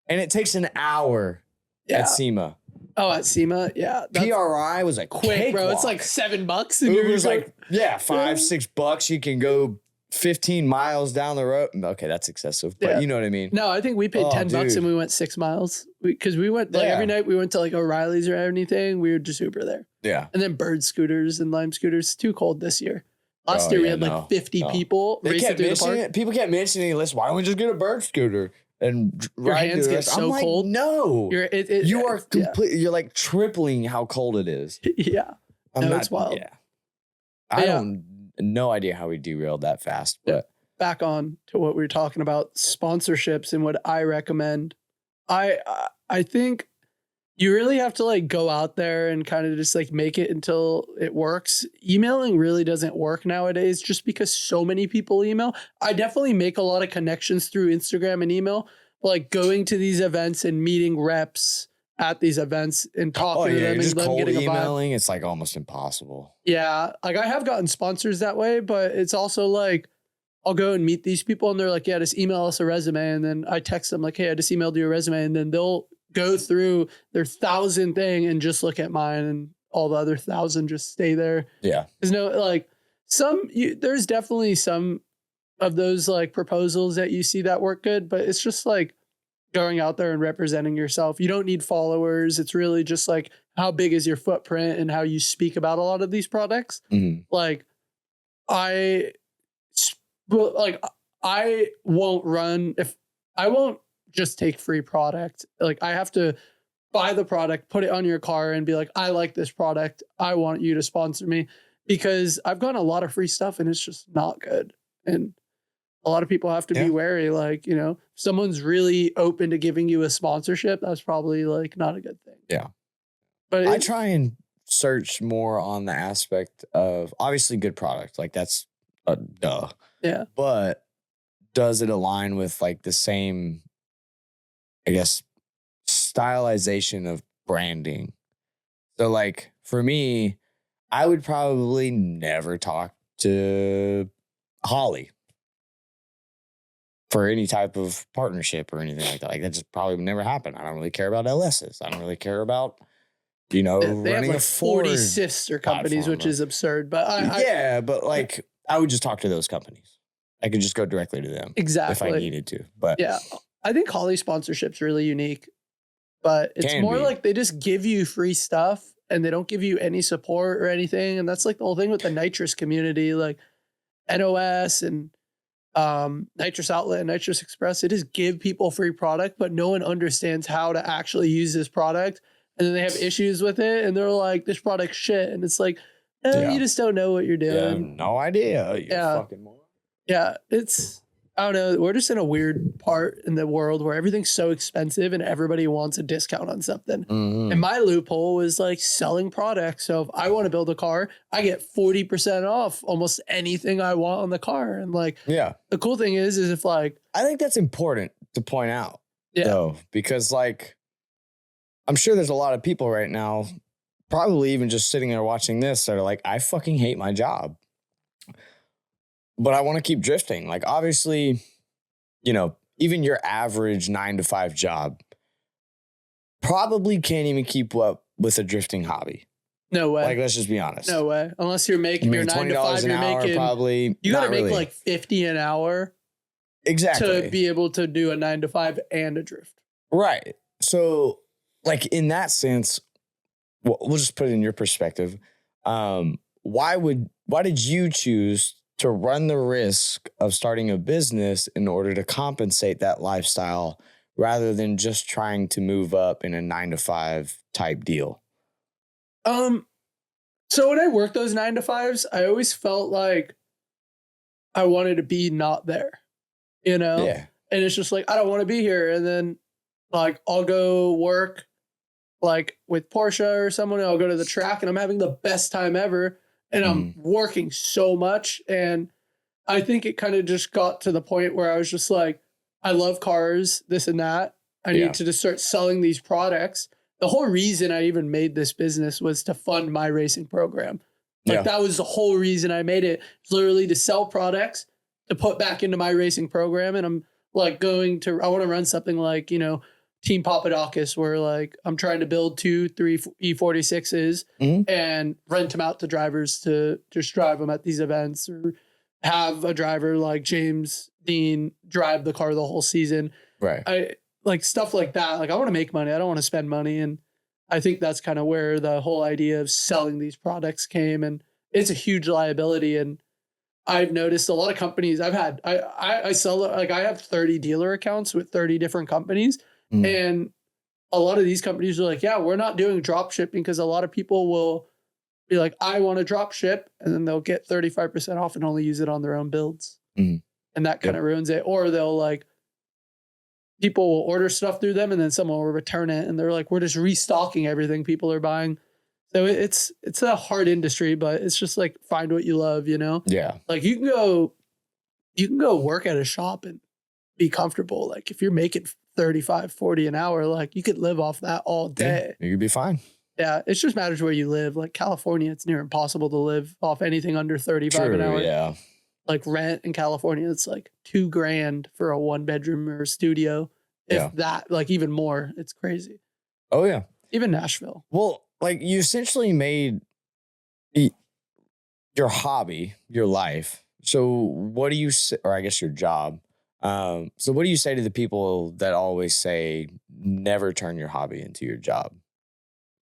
and it takes an hour at SEMA. Oh, at SEMA, yeah. PRI was like quick, bro. It's like $7. And Uber's like, $5-6. You can go 15 miles down the road. Okay, that's excessive, but you know what I mean. No, I think we paid $10 and we went 6 miles because we went like every night. We went to like O'Reilly's or anything. We would just Uber there. Yeah, and then bird scooters and lime scooters. Too cold this year. Last year we had like 50 people racing through the park. People kept mentioning this. Why don't we just get a bird scooter and your hands get so cold? No, you're like tripling how cold it is. Yeah, it's wild. Yeah, I don't. No idea how we derailed that fast, but back on to what we were talking about, sponsorships and what I recommend. I think you really have to like go out there and kind of just like make it until it works. Emailing really doesn't work nowadays just because so many people email. I definitely make a lot of connections through Instagram and email, but like going to these events and meeting reps at these events and talking to them and them getting emailing, it's like almost impossible. Yeah. Like I have gotten sponsors that way, but it's also like I'll go and meet these people and they're like, yeah, just email us a resume. And then I text them like, hey, I just emailed you a resume. And then they'll go through their 1,000 thing and just look at mine, and all the other 1,000 just stay there. Yeah. There's no like there's definitely some of those like proposals that you see that work good, but it's just like going out there and representing yourself. You don't need followers. It's really just like how big is your footprint and how you speak about a lot of these products. Mm-hmm. Like I won't just take free product. Like I have to buy the product, put it on your car and be like, I like this product. I want you to sponsor me, because I've gotten a lot of free stuff and it's just not good. And a lot of people have to be wary. Like, if someone's really open to giving you a sponsorship, that's probably like not a good thing. Yeah. But I try and search more on the aspect of obviously good product. Like that's a duh. Yeah. But does it align with like the same, I guess, stylization of branding? So like for me, I would probably never talk to Holly for any type of partnership or anything like that. Like that just probably would never happen. I don't really care about LSs. I don't really care about, they running have like a 40 sister companies, which is absurd. But but like I would just talk to those companies. I could just go directly to them if I needed to. But yeah, I think Holly sponsorship's really unique, but it's more like they just give you free stuff and they don't give you any support or anything. And that's like the whole thing with the Nitrous community, like NOS and Nitrous Outlet and Nitrous Express. It is give people free product, but no one understands how to actually use this product. And then they have issues with it and they're like, this product's shit. And it's like, you just don't know what you're doing. Yeah, no idea. You fucking moron. Yeah, I don't know. We're just in a weird part in the world where everything's so expensive and everybody wants a discount on something. Mhm. And my loophole is like selling products. So if I want to build a car, I get 40% off almost anything I want on the car. And like, Yeah. the cool thing is if like, I think that's important to point out, yeah, though, because like, I'm sure there's a lot of people right now, probably even just sitting there watching this, that are like, I fucking hate my job, but I want to keep drifting. Like, obviously, you know, even your average 9-to-5 job probably can't even keep up with a drifting hobby. no way. Like, let's just be honest. No way. Unless you're making your 9 to 5, an you're hour, making, probably. you got to not make really. like 50 an hour Exactly. to be able to do a 9 to 5 and a drift. Right. So, like, in that sense, we'll just put it in your perspective. Why did you choose to run the risk of starting a business in order to compensate that lifestyle rather than just trying to move up in a 9-to-5 type deal? So when I worked those 9 to 5s, I always felt like I wanted to be not there, you know? Yeah. And it's just like, I don't want to be here. And then like, I'll go work like with Porsche or someone, and I'll go to the track and I'm having the best time ever. And I'm working so much. And I think it kind of just got to the point where I was just like, I love cars, this and that. I need to just start selling these products. The whole reason I even made this business was to fund my racing program. Like that was the whole reason I made it. It's literally to sell products to put back into my racing program. And I'm like I want to run something like, you know, Team Papadakis, where like I'm trying to build 2-3 E46s and rent them out to drivers to just drive them at these events, or have a driver like James Dean drive the car the whole season. Right. I like stuff like that. Like I want to make money. I don't want to spend money. And I think that's kind of where the whole idea of selling these products came. And it's a huge liability. And I've noticed a lot of companies I sell, like I have 30 dealer accounts with 30 different companies. And a lot of these companies are like, yeah, we're not doing drop shipping, because a lot of people will be like, I want to drop ship, and then they'll get 35% off and only use it on their own builds. And that kind of ruins it. Or they'll like, people will order stuff through them and then someone will return it. And they're like, we're just restocking everything people are buying. So it's a hard industry, but it's just like, find what you love, you know? Yeah. Like you can go work at a shop and be comfortable. Like if you're making 35, 40 an hour, like you could live off that all day. Yeah, you'd be fine. Yeah. It just matters where you live. Like California, it's near impossible to live off anything under 35 an hour. Yeah. Like rent in California, it's like $2,000 for a 1-bedroom or a studio. If that, like even more, it's crazy. Oh yeah. Even Nashville. Well, like you essentially made your hobby, your life. So what do you say, or I guess your job. So what do you say to the people that always say, never turn your hobby into your job?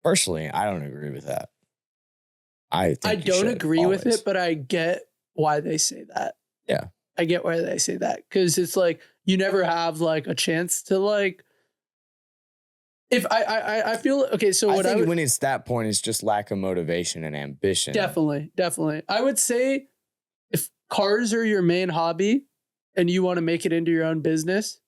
Personally, I don't agree with that. I don't agree with it, but I get why they say that. Yeah. I get why they say that. Cause it's like, you never have like a chance to like, if I feel, okay. So I think when it's that point, it's just lack of motivation and ambition. Definitely. I would say if cars are your main hobby and you want to make it into your own business,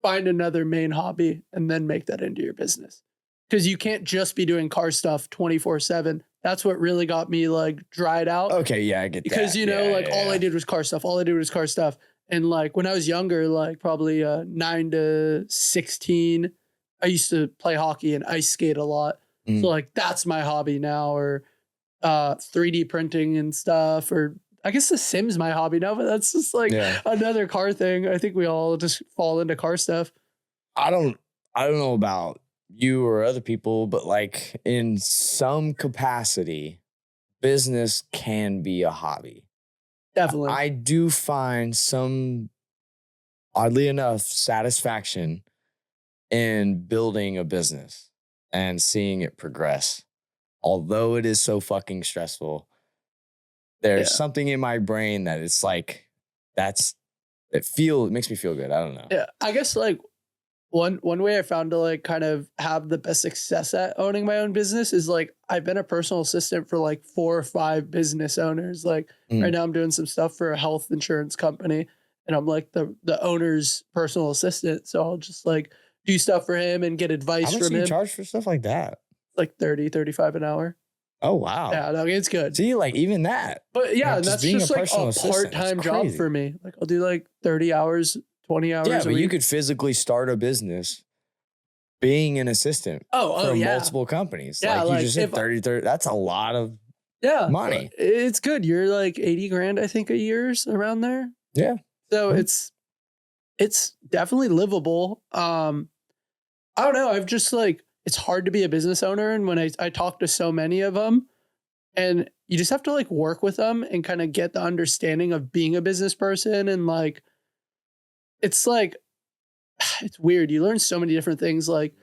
find another main hobby and then make that into your business. Cause you can't just be doing car stuff 24/7. That's what really got me like dried out. Okay. Yeah, I get that. Because, you know, all I did was car stuff. And like when I was younger, like probably 9 to 16, I used to play hockey and ice skate a lot. So like that's my hobby now, or 3D printing and stuff, or I guess The Sims my hobby now, but that's just like another car thing. I think we all just fall into car stuff. I don't know about you or other people, but like in some capacity, business can be a hobby. Definitely. I do find some, oddly enough, satisfaction in building a business and seeing it progress. Although it is so fucking stressful, there's something in my brain that it's like, it makes me feel good. I don't know. Yeah. I guess like one way I found to like kind of have the best success at owning my own business is like, I've been a personal assistant for like 4 or 5 business owners. Like right now I'm doing some stuff for a health insurance company. and I'm like the owner's personal assistant. So I'll just like do stuff for him and get advice How much from do you him. charge for stuff like that? Like 30, 35 an hour. Oh, wow. Yeah, no, it's good. See, like even that. But yeah, Like, that's being just a like personal a assistant, part-time it's job crazy. for me. Like I'll do like 30 hours, 20 hours Yeah, a but week. you could physically start a business being an assistant for yeah. multiple companies. Yeah, like you like, just said, if- 30. That's a lot of money. It's good. You're like 80 grand, I think, a year around there. Yeah. So Mhm. it's definitely livable. I don't know. I've just like, it's hard to be a business owner. And when I talk to so many of them, and you just have to like work with them and kind of get the understanding of being a business person. And like, it's like, it's weird. You learn so many different things, like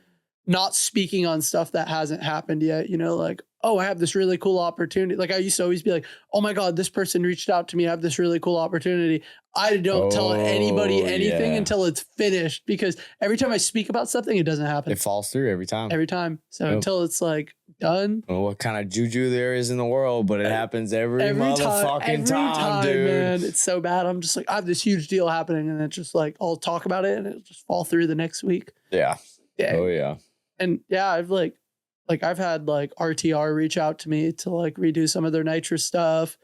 not speaking on stuff that hasn't happened yet, you know, like, oh, I have this really cool opportunity. Like I used to always be like, oh my God, this person reached out to me. I have this really cool opportunity. I don't tell anybody anything until it's finished, because every time I speak about something, it doesn't happen. It falls through every time. Every time. So until it's like done. I don't know what kind of juju there is in the world, but it happens every motherfucking time, dude. Man, it's so bad. I'm just like, I have this huge deal happening, and it's just like, I'll talk about it and it'll just fall through the next week. Yeah. Yeah. Oh yeah. And yeah, I've had like RTR reach out to me to like redo some of their Nitrous stuff.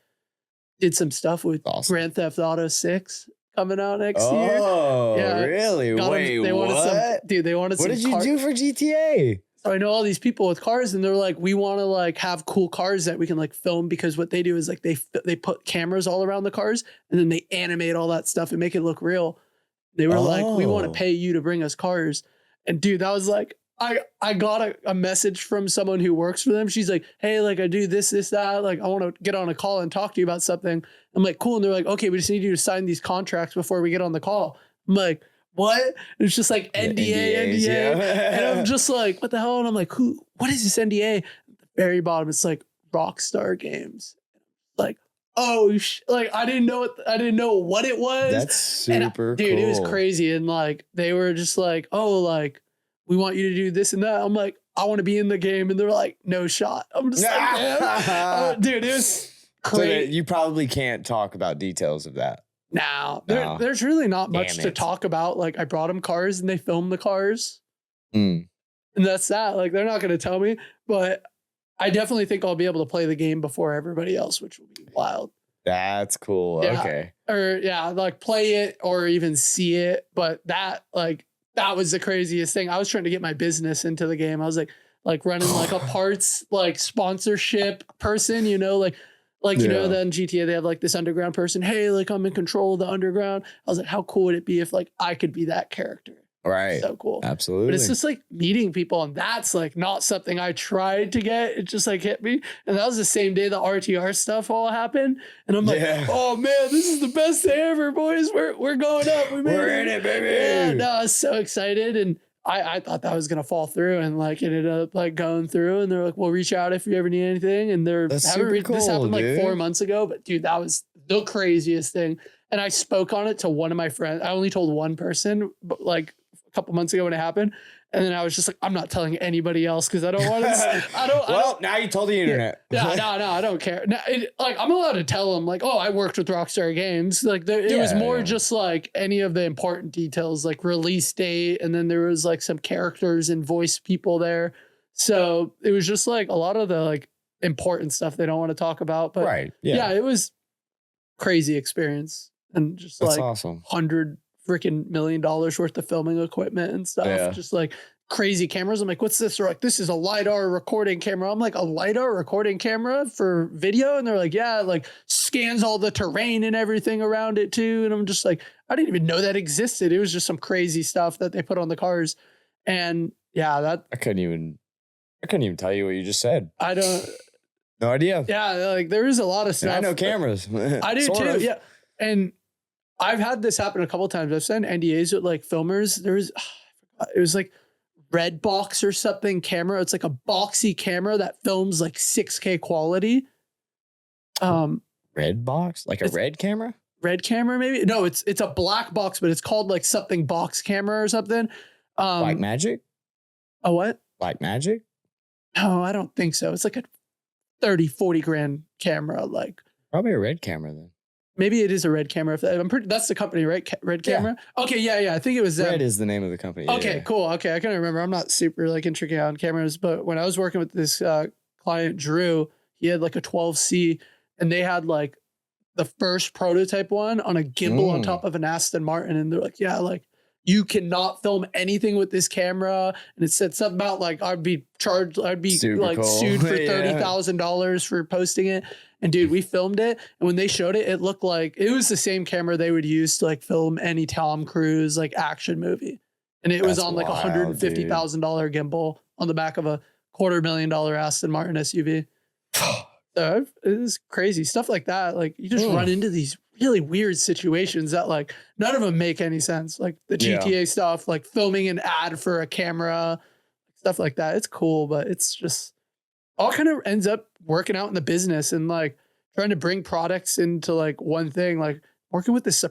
Did some stuff with Grand Theft Auto 6 coming out next year. Oh, Yeah. really? Wait, they what? They wanted What some did you do for GTA? So I know all these people with cars, and they're like, we want to like have cool cars that we can like film, because what they do is like they put cameras all around the cars, and then they animate all that stuff and make it look real. They were like, we want to pay you to bring us cars. And dude, that was like, I got a message from someone who works for them. She's like, hey, like I do this, that. Like I want to get on a call and talk to you about something. I'm like, cool. And they're like, okay, we just need you to sign these contracts before we get on the call. I'm like, what? And it's just like NDA. Yeah. And I'm just like, what the hell? And I'm like, what is this NDA? At the very bottom, it's like Rockstar Games. Like, oh, like I didn't know what it was. That's super dude, cool. it was crazy. And like, they were just like, oh, like, we want you to do this and that. I'm like, I want to be in the game. And they're like, no shot. I'm just like, damn. Dude, it was crazy. So you probably can't talk about details of that. No, there's really not much to talk about. Like I brought them cars and they filmed the cars. And that's that. Like they're not going to tell me, but I definitely think I'll be able to play the game before everybody else, which will be wild. That's cool. Yeah. Okay. Or yeah, like play it or even see it. But that was the craziest thing. I was trying to get my business into the game. I was like running like a parts like sponsorship person, you know, like you know, then GTA, they have like this underground person. Hey, like I'm in control of the underground. I was like, how cool would it be if like I could be that character? Right. So cool. Absolutely. But it's just like meeting people, and that's like not something I tried to get. It just like hit me. And that was the same day the RTR stuff all happened. And I'm like, oh man, this is the best day ever, boys. We're going up. We're in it, baby. Yeah, no, I was so excited. And I thought that was gonna fall through, and like ended up like going through. And they're like, "We'll reach out if you ever need anything." And this happened like 4 months ago, but dude, that was the craziest thing. And I spoke on it to one of my friends. I only told one person, but like a couple months ago when it happened. And then I was just like, I'm not telling anybody else because I don't want to. Now you told the internet. Yeah, no, I don't care. Now, like I'm allowed to tell them, like, oh, I worked with Rockstar Games. Like it was more just like any of the important details, like release date, and then there was like some characters and voice people there. So it was just like a lot of the like important stuff they don't want to talk about. But yeah, it was crazy experience, and just That's like awesome. $100 freaking million worth of filming equipment and stuff. Just like crazy cameras. I'm like, what's this? They're like, this is a LiDAR recording camera. I'm like, a LiDAR recording camera for video? And they're like, yeah, like scans all the terrain and everything around it too. And I'm just like, I didn't even know that existed. It was just some crazy stuff that they put on the cars. And yeah, that I couldn't even tell you what you just said. I don't. No idea. Yeah, like there is a lot of stuff. And I know cameras. I do too. Yeah. And I've had this happen a couple of times. I've signed NDAs with like filmers. It was like Redbox or something camera. It's like a boxy camera that films like 6K quality. Redbox? Like a red camera? Red camera, maybe? No, it's a black box, but it's called like something box camera or something. Black Magic? A what? Black Magic? No, I don't think so. It's like a 30, 40 grand camera. Like probably a red camera then. Maybe it is a Red camera. I'm pretty. That's the company, right? Red camera. Yeah. Okay. Yeah. I think it was them. Red is the name of the company. Okay. Cool. Okay. I can't remember. I'm not super like intricate on cameras, but when I was working with this client, Drew, he had like a 12C, and they had like the first prototype one on a gimbal on top of an Aston Martin, and they're like, yeah, like you cannot film anything with this camera. And it said something about like I'd be super like cool. Sued for $30,000 for posting it. And dude, we filmed it, and when they showed it, it looked like it was the same camera they would use to like film any Tom Cruise like action movie. And it was on like $150,000 gimbal on the back of a $250,000 Aston Martin SUV. So it was crazy stuff like that. Like you just run into these really weird situations that like none of them make any sense. Like the GTA stuff, like filming an ad for a camera, stuff like that. It's cool, but it's just all kind of ends up working out in the business and like trying to bring products into like one thing, like working with this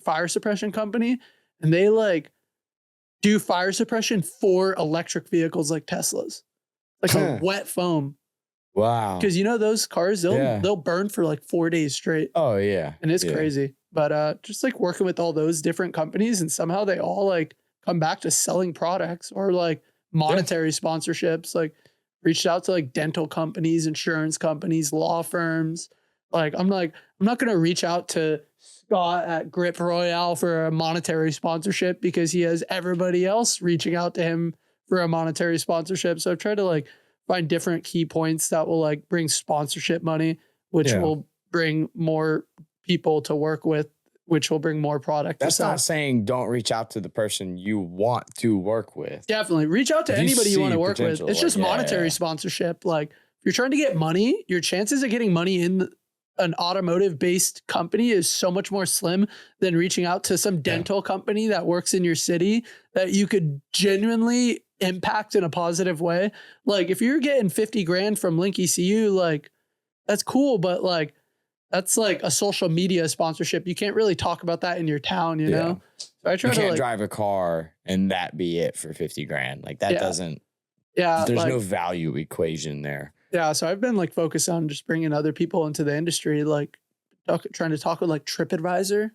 fire suppression company, and they like do fire suppression for electric vehicles like Teslas, like a wet foam. Wow. Because you know those cars, they'll burn for like 4 days straight. Oh yeah. And it's crazy. But just like working with all those different companies, and somehow they all like come back to selling products or like monetary sponsorships. Like reached out to like dental companies, insurance companies, law firms. Like I'm not going to reach out to Scott at Grip Royale for a monetary sponsorship because he has everybody else reaching out to him for a monetary sponsorship. So I've tried to like find different key points that will like bring sponsorship money, which will bring more people to work with, which will bring more product. That's not saying don't reach out to the person you want to work with. Definitely reach out to anybody you want to work with. It's just monetary sponsorship. Like if you're trying to get money, your chances of getting money in an automotive based company is so much more slim than reaching out to some dental company that works in your city that you could genuinely impact in a positive way. Like if you're getting 50 grand from Link ECU, like that's cool, but like that's like a social media sponsorship. You can't really talk about that in your town, you know? So I try you to can't like, drive a car and that be it for 50 grand. Like that doesn't, there's like, no value equation there. Yeah. So I've been like focused on just bringing other people into the industry, like trying to talk with like TripAdvisor,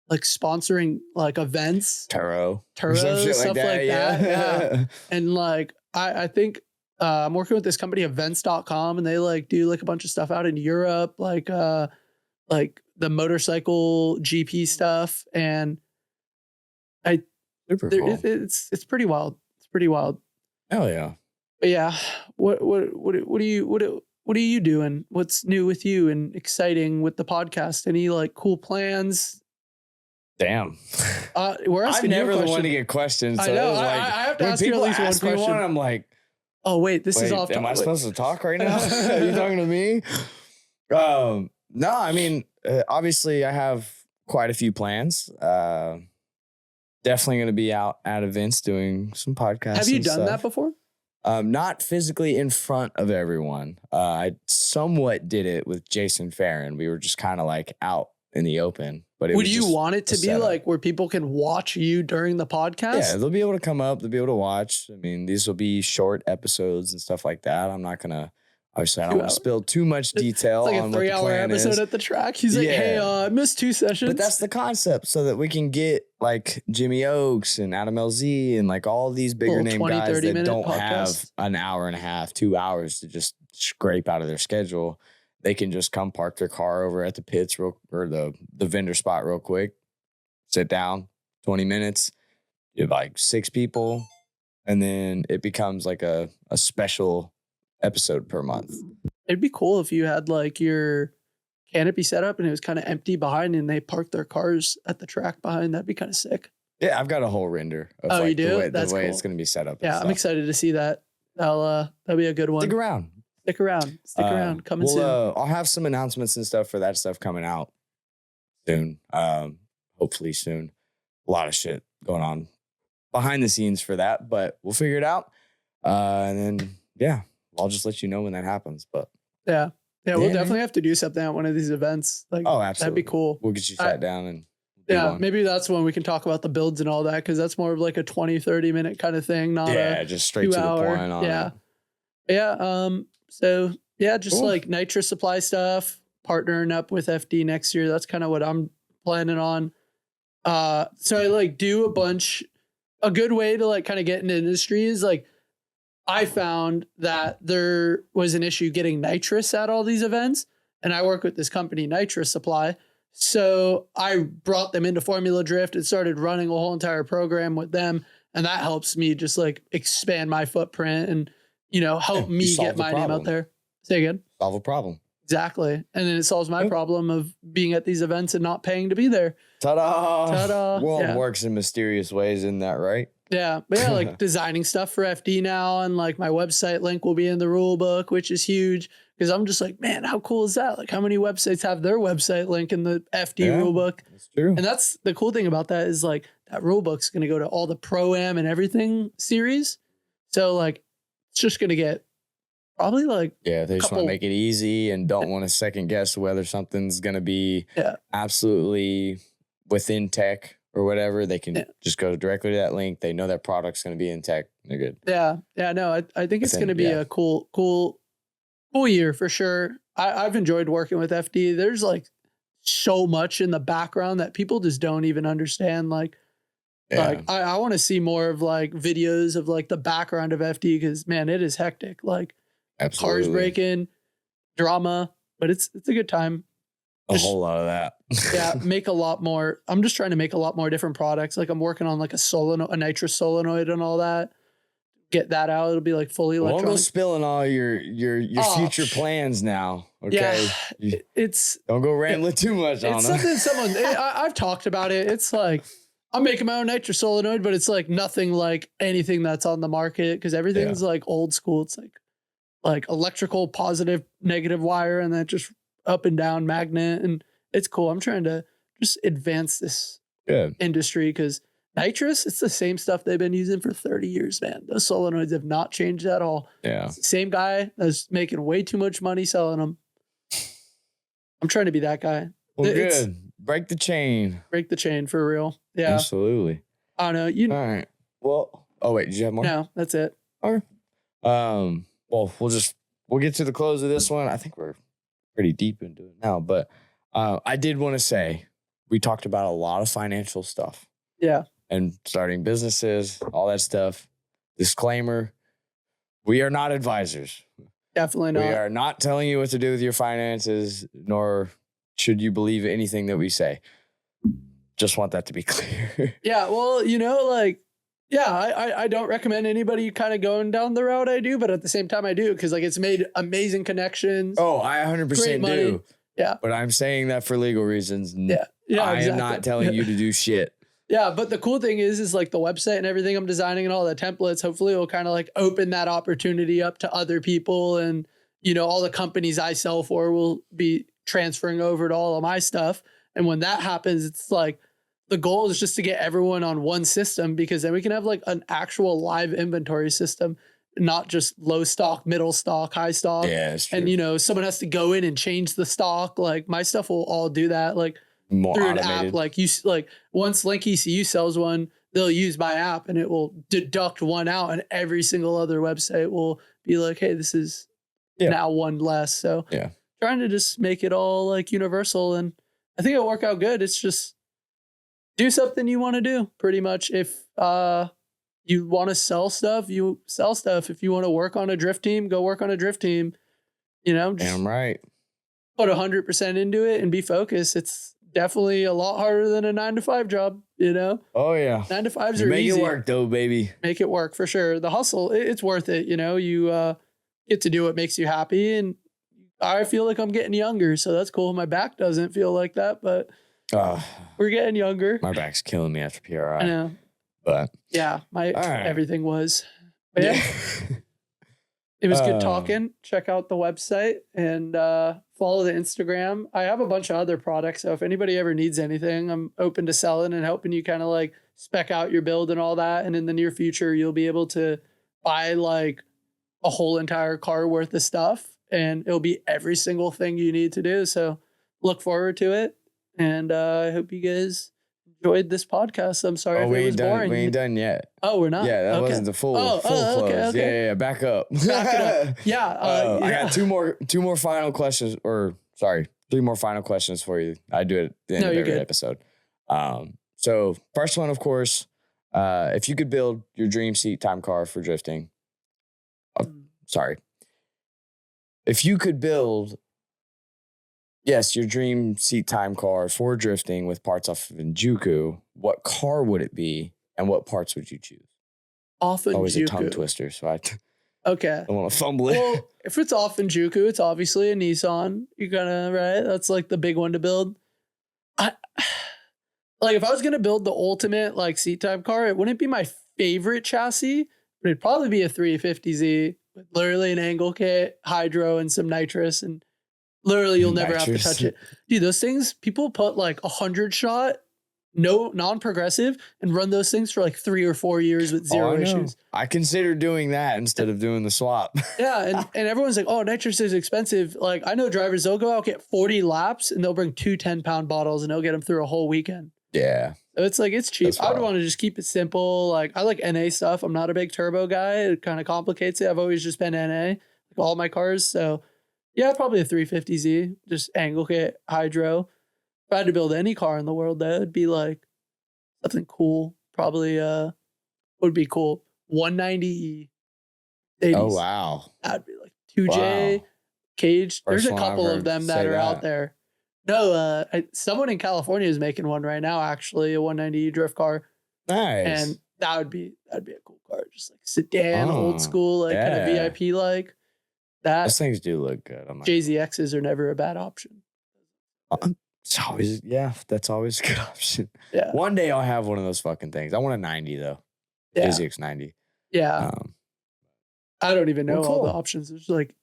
like sponsoring like events, Turo, stuff like that. Yeah. And like, I think I'm working with this company events.com, and they like do like a bunch of stuff out in Europe, like the motorcycle GP stuff. And super cool. It's pretty wild. It's pretty wild. Hell yeah. But yeah. What are you doing? What's new with you and exciting with the podcast? Any like cool plans? Damn. We're asking I'm never the one to get questions. So I know. Like, I have to ask you at least one question. I'm like, oh wait, this is off. Am I supposed to talk right now? Are you talking to me? No, I mean, obviously I have quite a few plans. Definitely going to be out at events doing some podcasts. Have you done that before? Not physically in front of everyone. I somewhat did it with Jason Farron. We were just kind of like out in the open. But would you want it to be like where people can watch you during the podcast? Yeah, they'll be able to come up. They'll be able to watch. I mean, these will be short episodes and stuff like that. I'm not going to, obviously, I don't want to spill too much detail. It's like a 3-hour episode at the track. He's like, hey, I missed 2 sessions. But that's the concept, so that we can get like Jimmy Oaks and Adam LZ and like all these bigger name guys that don't have an hour and a half, 2 hours to just scrape out of their schedule. They can just come park their car over at the pits or the vendor spot real quick, sit down, 20 minutes, you have like 6 people, and then it becomes like a special episode per month. It'd be cool if you had like your canopy set up and it was kind of empty behind and they parked their cars at the track behind. That'd be kind of sick. Yeah, I've got a whole render of you do? the way cool. It's going to be set up. Yeah, I'm excited to see that. That'll be a good one. Stick around. Coming soon. I'll have some announcements and stuff for that stuff coming out soon. Hopefully soon. A lot of shit going on behind the scenes for that, but we'll figure it out. And then, I'll just let you know when that happens. But yeah, we'll definitely have to do something at one of these events. Like, absolutely. That'd be cool. We'll get you sat down and maybe that's when we can talk about the builds and all that, because that's more of like a 20-30 minute kind of thing, not just straight to the point on it. So just like nitrous supply stuff, partnering up with FD next year. That's kind of what I'm planning on. So I like do a good way to like kind of get into industry is like, I found that there was an issue getting nitrous at all these events. And I work with this company, Nitrous Supply. So I brought them into Formula Drift and started running a whole entire program with them. And that helps me just like expand my footprint and, help me get my name out there. Say again. Solve a problem. Exactly. And then it solves my problem of being at these events and not paying to be there. Ta-da. Ta-da. World works in mysterious ways, isn't that right? Yeah. But yeah, like designing stuff for FD now. And like my website link will be in the rule book, which is huge. Because I'm just like, man, how cool is that? Like how many websites have their website link in the FD rule book? That's true. And that's the cool thing about that is like that rule book's going to go to all the Pro-Am and everything series. So like, it's just going to get probably like, they just want to make it easy and don't want to second guess whether something's going to be absolutely within tech or whatever. They can just go directly to that link. They know that product's going to be in tech. They're good. Yeah. Yeah. No, I think it's going to be a cool year for sure. I've enjoyed working with FD. There's like so much in the background that people just don't even understand. Like I want to see more of like videos of like the background of FD because man, it is hectic. Like absolutely. Cars breaking, drama, but it's a good time. A whole lot of that. Make a lot more. I'm just trying to make a lot more different products. Like I'm working on like a nitrous solenoid and all that. Get that out. It'll be like fully electronic. Won't go spilling all your future plans now. Okay. Yeah, don't go rambling too much on them. It's something I've talked about it. It's like I'm making my own nitrous solenoid, but it's like nothing like anything that's on the market because everything's like old school. It's like electrical positive, negative wire and then just up and down magnet. And it's cool. I'm trying to just advance this industry because nitrous, it's the same stuff they've been using for 30 years, man. Those solenoids have not changed at all. Yeah. Same guy that's making way too much money selling them. I'm trying to be that guy. Well, good. Break the chain. Break the chain for real. Yeah. Absolutely. I don't know. All right. Well, wait, did you have more? No, that's it. All right. Well, we'll get to the close of this one. I think we're pretty deep into it now, but I did want to say we talked about a lot of financial stuff. Yeah. And starting businesses, all that stuff. Disclaimer, we are not advisors. Definitely not. We are not telling you what to do with your finances, nor should you believe anything that we say. Just want that to be clear. Yeah, well, I don't recommend anybody kind of going down the route I do, but at the same time I do because like it's made amazing connections. Oh, I 100% do. Yeah. But I'm saying that for legal reasons. Yeah. I am not telling you to do shit. Yeah, but the cool thing is like the website and everything I'm designing and all the templates, hopefully it will kind of like open that opportunity up to other people. And, all the companies I sell for will be transferring over to all of my stuff. And when that happens, it's like the goal is just to get everyone on one system because then we can have like an actual live inventory system, not just low stock, middle stock, high stock. Yeah, that's true. And, someone has to go in and change the stock. Like my stuff will all do that. Like, more through automated. an app, once Link ECU sells one, they'll use my app and it will deduct one out, and every single other website will be like, "Hey, this is now one less." So trying to just make it all like universal, and I think it'll work out good. It's just do something you want to do, pretty much. If you want to sell stuff, you sell stuff. If you want to work on a drift team, go work on a drift team. Just damn right. Put 100% into it and be focused. It's definitely a lot harder than a 9-to-5 job, Oh yeah. 9-to-5s are easy. Make it work though, baby. Make it work for sure. The hustle, it's worth it. You get to do what makes you happy. And I feel like I'm getting younger. So that's cool. My back doesn't feel like that, but we're getting younger. My back's killing me after PRI. I know. But yeah, everything was. But yeah. It was good talking. Check out the website and follow the Instagram. I have a bunch of other products. So if anybody ever needs anything, I'm open to selling and helping you kind of like spec out your build and all that. And in the near future, you'll be able to buy like a whole entire car worth of stuff and it'll be every single thing you need to do. So look forward to it. And I hope you guys enjoyed this podcast. I'm sorry if it was boring. We ain't done yet. Oh, we're not? Yeah, that wasn't the full close. Okay. Yeah, back up. Back it up. Yeah. I got two more final questions, or sorry, 3 more final questions for you. I do it at the end of every episode. So first one, of course, if you could build your dream seat time car for drifting, if you could build, your dream seat time car for drifting with parts off of Juku, what car would it be and what parts would you choose? Off of Always Juku. a tongue twister, so I okay. don't want to fumble it. Well, if it's off in Juku, it's obviously a Nissan. You're gonna, right? That's like the big one to build. Like if I was gonna build the ultimate like seat type car, it wouldn't be my favorite chassis, but it'd probably be a 350Z with literally an angle kit, hydro, and some nitrous, and literally you'll never have to touch it. Dude, those things, people put like 100 shot, no non-progressive, and run those things for like 3 or 4 years with zero issues. I consider doing that instead of doing the swap. Yeah, and everyone's like, oh, nitrous is expensive. Like I know drivers, they'll go out, get 40 laps, and they'll bring 2 10-pound bottles, and they'll get them through a whole weekend. Yeah. So it's like, it's cheap. I would want to just keep it simple. Like I like NA stuff. I'm not a big turbo guy. It kind of complicates it. I've always just been NA, like all my cars. So yeah, probably a 350Z, just angle kit, hydro. If I had to build any car in the world, that would be like something cool. Probably would be cool. 190E. 80s. Oh wow. That'd be like 2J cage. There's a couple of them that are out there. No, someone in California is making one right now, actually, a 190E drift car. Nice. And that'd be a cool car. Just like sedan, old school, like kind of VIP like that. Those things do look good. JZXs are never a bad option. It's always, that's always a good option. Yeah. One day I'll have one of those fucking things. I want a 90 though. Yeah. JZX 90. Yeah. I don't even know all the options. It's like,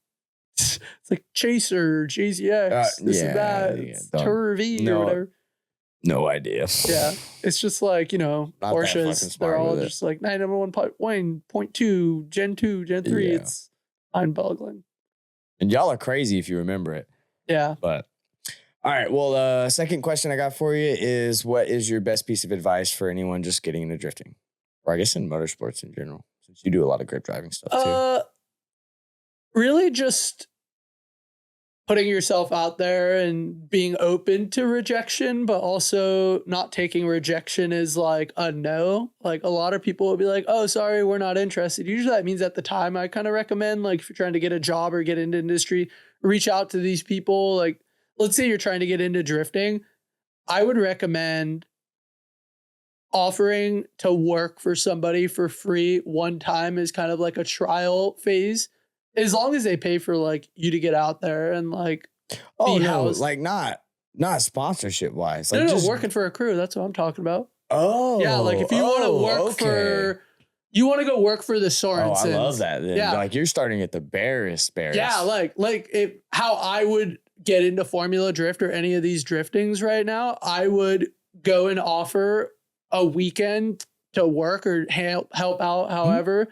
it's like Chaser, JZX, this and that, Turv or whatever. No idea. Yeah. It's just like, Porsches, they're all just like 911.1.2, Gen 2, Gen 3. Yeah. It's mind-boggling. And y'all are crazy if you remember it. Yeah. But all right. Well, second question I got for you is, what is your best piece of advice for anyone just getting into drifting? Or I guess in motorsports in general, since you do a lot of grip driving stuff too. Really just putting yourself out there and being open to rejection, but also not taking rejection as like a no. Like a lot of people will be like, oh, sorry, we're not interested. Usually that means at the time I kind of recommend, like if you're trying to get a job or get into industry, reach out to these people. Like let's say you're trying to get into drifting. I would recommend offering to work for somebody for free one time as kind of like a trial phase. As long as they pay for like you to get out there and like, like not sponsorship wise, like just working for a crew. That's what I'm talking about. Oh, yeah, like if you want to work you want to go work for the Sorensens. Oh, I love that. Then. Yeah, like you're starting at the barest. Yeah, like how I would get into Formula Drift or any of these driftings right now. I would go and offer a weekend to work or help out, however.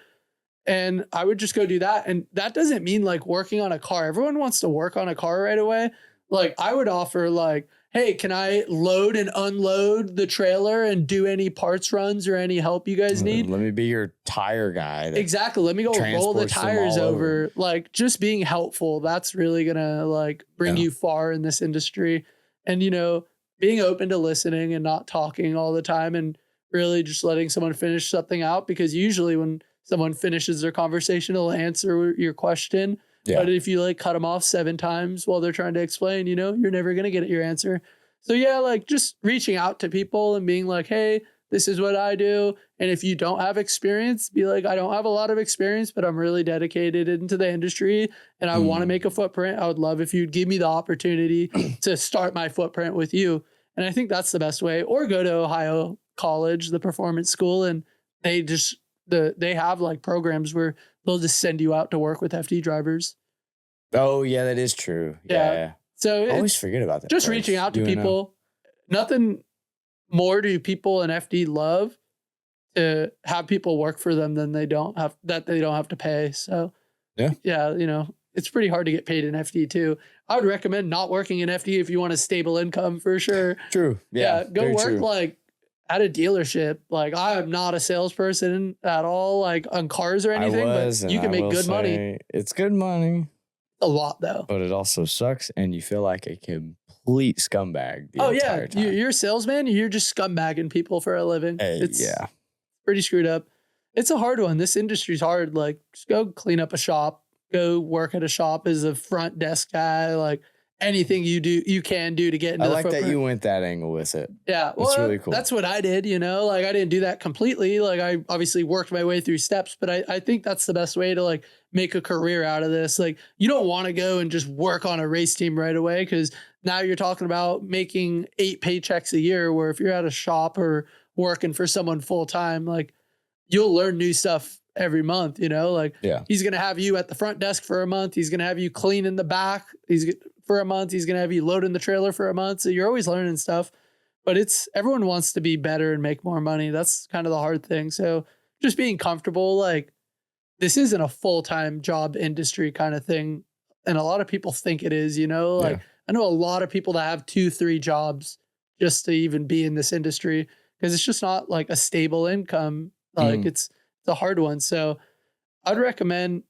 And I would just go do that. And that doesn't mean like working on a car. Everyone wants to work on a car right away. Like I would offer like, hey, can I load and unload the trailer and do any parts runs or any help you guys need? Let me be your tire guy. Exactly. Let me go roll the tires over. Like just being helpful. That's really going to like bring you far in this industry. And, being open to listening and not talking all the time and really just letting someone finish something out, because usually when someone finishes their conversation, they'll answer your question. Yeah. But if you like cut them off 7 times while they're trying to explain, you're never going to get your answer. So yeah, like just reaching out to people and being like, hey, this is what I do. And if you don't have experience, be like, I don't have a lot of experience, but I'm really dedicated into the industry and I want to make a footprint. I would love if you'd give me the opportunity to start my footprint with you. And I think that's the best way. Or go to Ohio College, the performance school, and they have like programs where they'll just send you out to work with FD drivers. Oh yeah, that is true. Yeah. So I always forget about that. Just reaching out to people. Nothing more do people in FD love to have people work for them than they don't have to pay. So yeah, it's pretty hard to get paid in FD too. I would recommend not working in FD if you want a stable income for sure. True. Yeah. Go work like at a dealership. Like I am not a salesperson at all, like on cars or anything, but you can make good money. It's good money. A lot though. But it also sucks, and you feel like a complete scumbag. The entire time. You're a salesman. You're just scumbagging people for a living. It's pretty screwed up. It's a hard one. This industry's hard. Like, just go clean up a shop. Go work at a shop as a front desk guy. Like, anything you can do to get into I the like footprint. that you went that angle with it. Yeah. Well, that's really cool. That's what I did, you know, like I didn't do that completely. Like I obviously worked my way through steps, but I think that's the best way to like make a career out of this. Like you don't want to go and just work on a race team right away. Cause now you're talking about making 8 paychecks a year, where if you're at a shop or working for someone full time, like you'll learn new stuff every month, you know, like he's going to have you at the front desk for a month. He's going to have you clean in the back. For a month, he's going to have you load in the trailer for a month. So you're always learning stuff, but everyone wants to be better and make more money. That's kind of the hard thing. So just being comfortable, like this isn't a full-time job industry kind of thing. And a lot of people think it is, you know, like I know a lot of people that have 2-3 jobs just to even be in this industry, because it's just not like a stable income. Like it's a hard one. So I'd recommend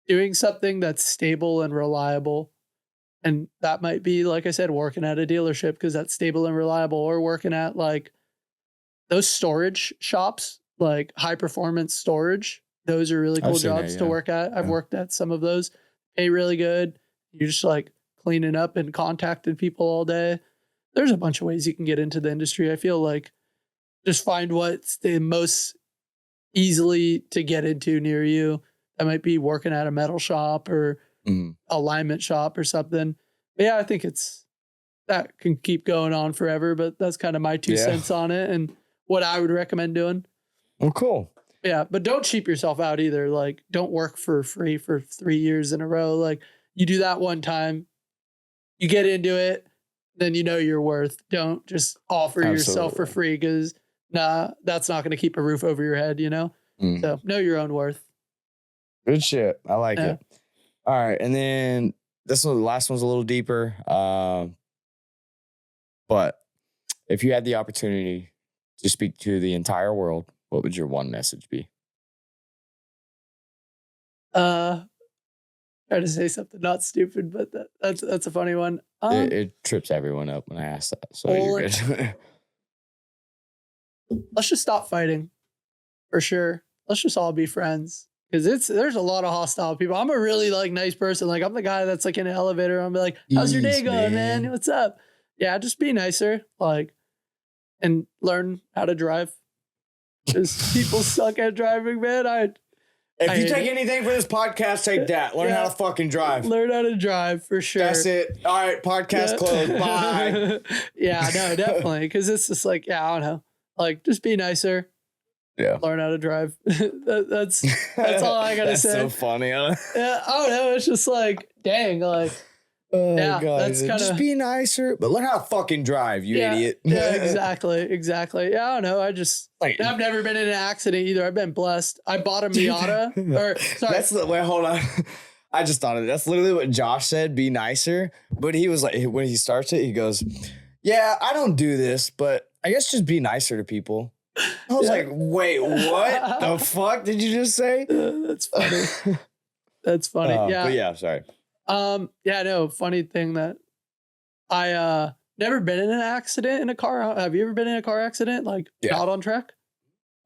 doing something that's stable and reliable. And that might be, like I said, working at a dealership, because that's stable and reliable, or working at like those storage shops, like high performance storage. Those are really cool jobs to work at. I've worked at some of those, pay really good. You're just like cleaning up and contacting people all day. There's a bunch of ways you can get into the industry. I feel like just find what's the most easily to get into near you. That might be working at a metal shop or alignment shop or something. But yeah, I think that can keep going on forever, but that's kind of my 2 cents on it and what I would recommend doing. Well, cool. Yeah, but don't cheap yourself out either. Like, don't work for free for 3 years in a row. Like, you do that one time, you get into it, then you know your worth. Don't just offer yourself for free, because that's not going to keep a roof over your head, you know? So know your own worth. Good shit. I like it. All right. And then the last one's a little deeper. But if you had the opportunity to speak to the entire world, what would your one message be? Try to say something not stupid, but that's a funny one. It trips everyone up when I ask that. So you're good. Let's just stop fighting, for sure. Let's just all be friends. Because there's a lot of hostile people. I'm a really like nice person. Like I'm the guy that's like in an elevator. I'm like, how's your day going, man? What's up? Yeah, just be nicer. Like, and learn how to drive. Because people suck at driving, man. If you take anything from this podcast, take that. Learn how to fucking drive. Learn how to drive, for sure. That's it. All right, podcast closed. Bye. Yeah, no, definitely. Because it's just like, I don't know. Like, just be nicer. Yeah. Learn how to drive. That's all I gotta say. That's so funny. Yeah, I don't know. It's just like, dang, like, God. That's kind of just be nicer, but learn how to fucking drive, you idiot. Yeah, exactly. Yeah, I don't know. I've never been in an accident either. I've been blessed. I bought a Miata. Wait, hold on. I just thought of it. That's literally what Josh said. Be nicer. But he was like, when he starts it, he goes, "Yeah, I don't do this, but I guess just be nicer to people." I was like, wait, what the fuck did you just say? That's funny. That's funny. But yeah, sorry. No, funny thing that I never been in an accident in a car. Have you ever been in a car accident? Like not on track?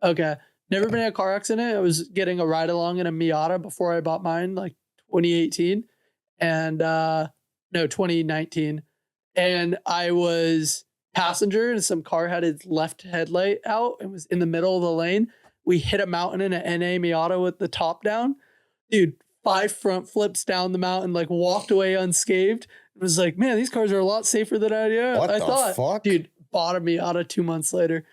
Okay. Never been in a car accident. I was getting a ride along in a Miata before I bought mine, like 2018 and 2019. And I was passenger and some car had its left headlight out and was in the middle of the lane. We hit a mountain in an NA Miata with the top down. Dude, 5 front flips down the mountain, like walked away unscathed. It was like, man, these cars are a lot safer than I thought. Fuck? Dude, bought a Miata 2 months later.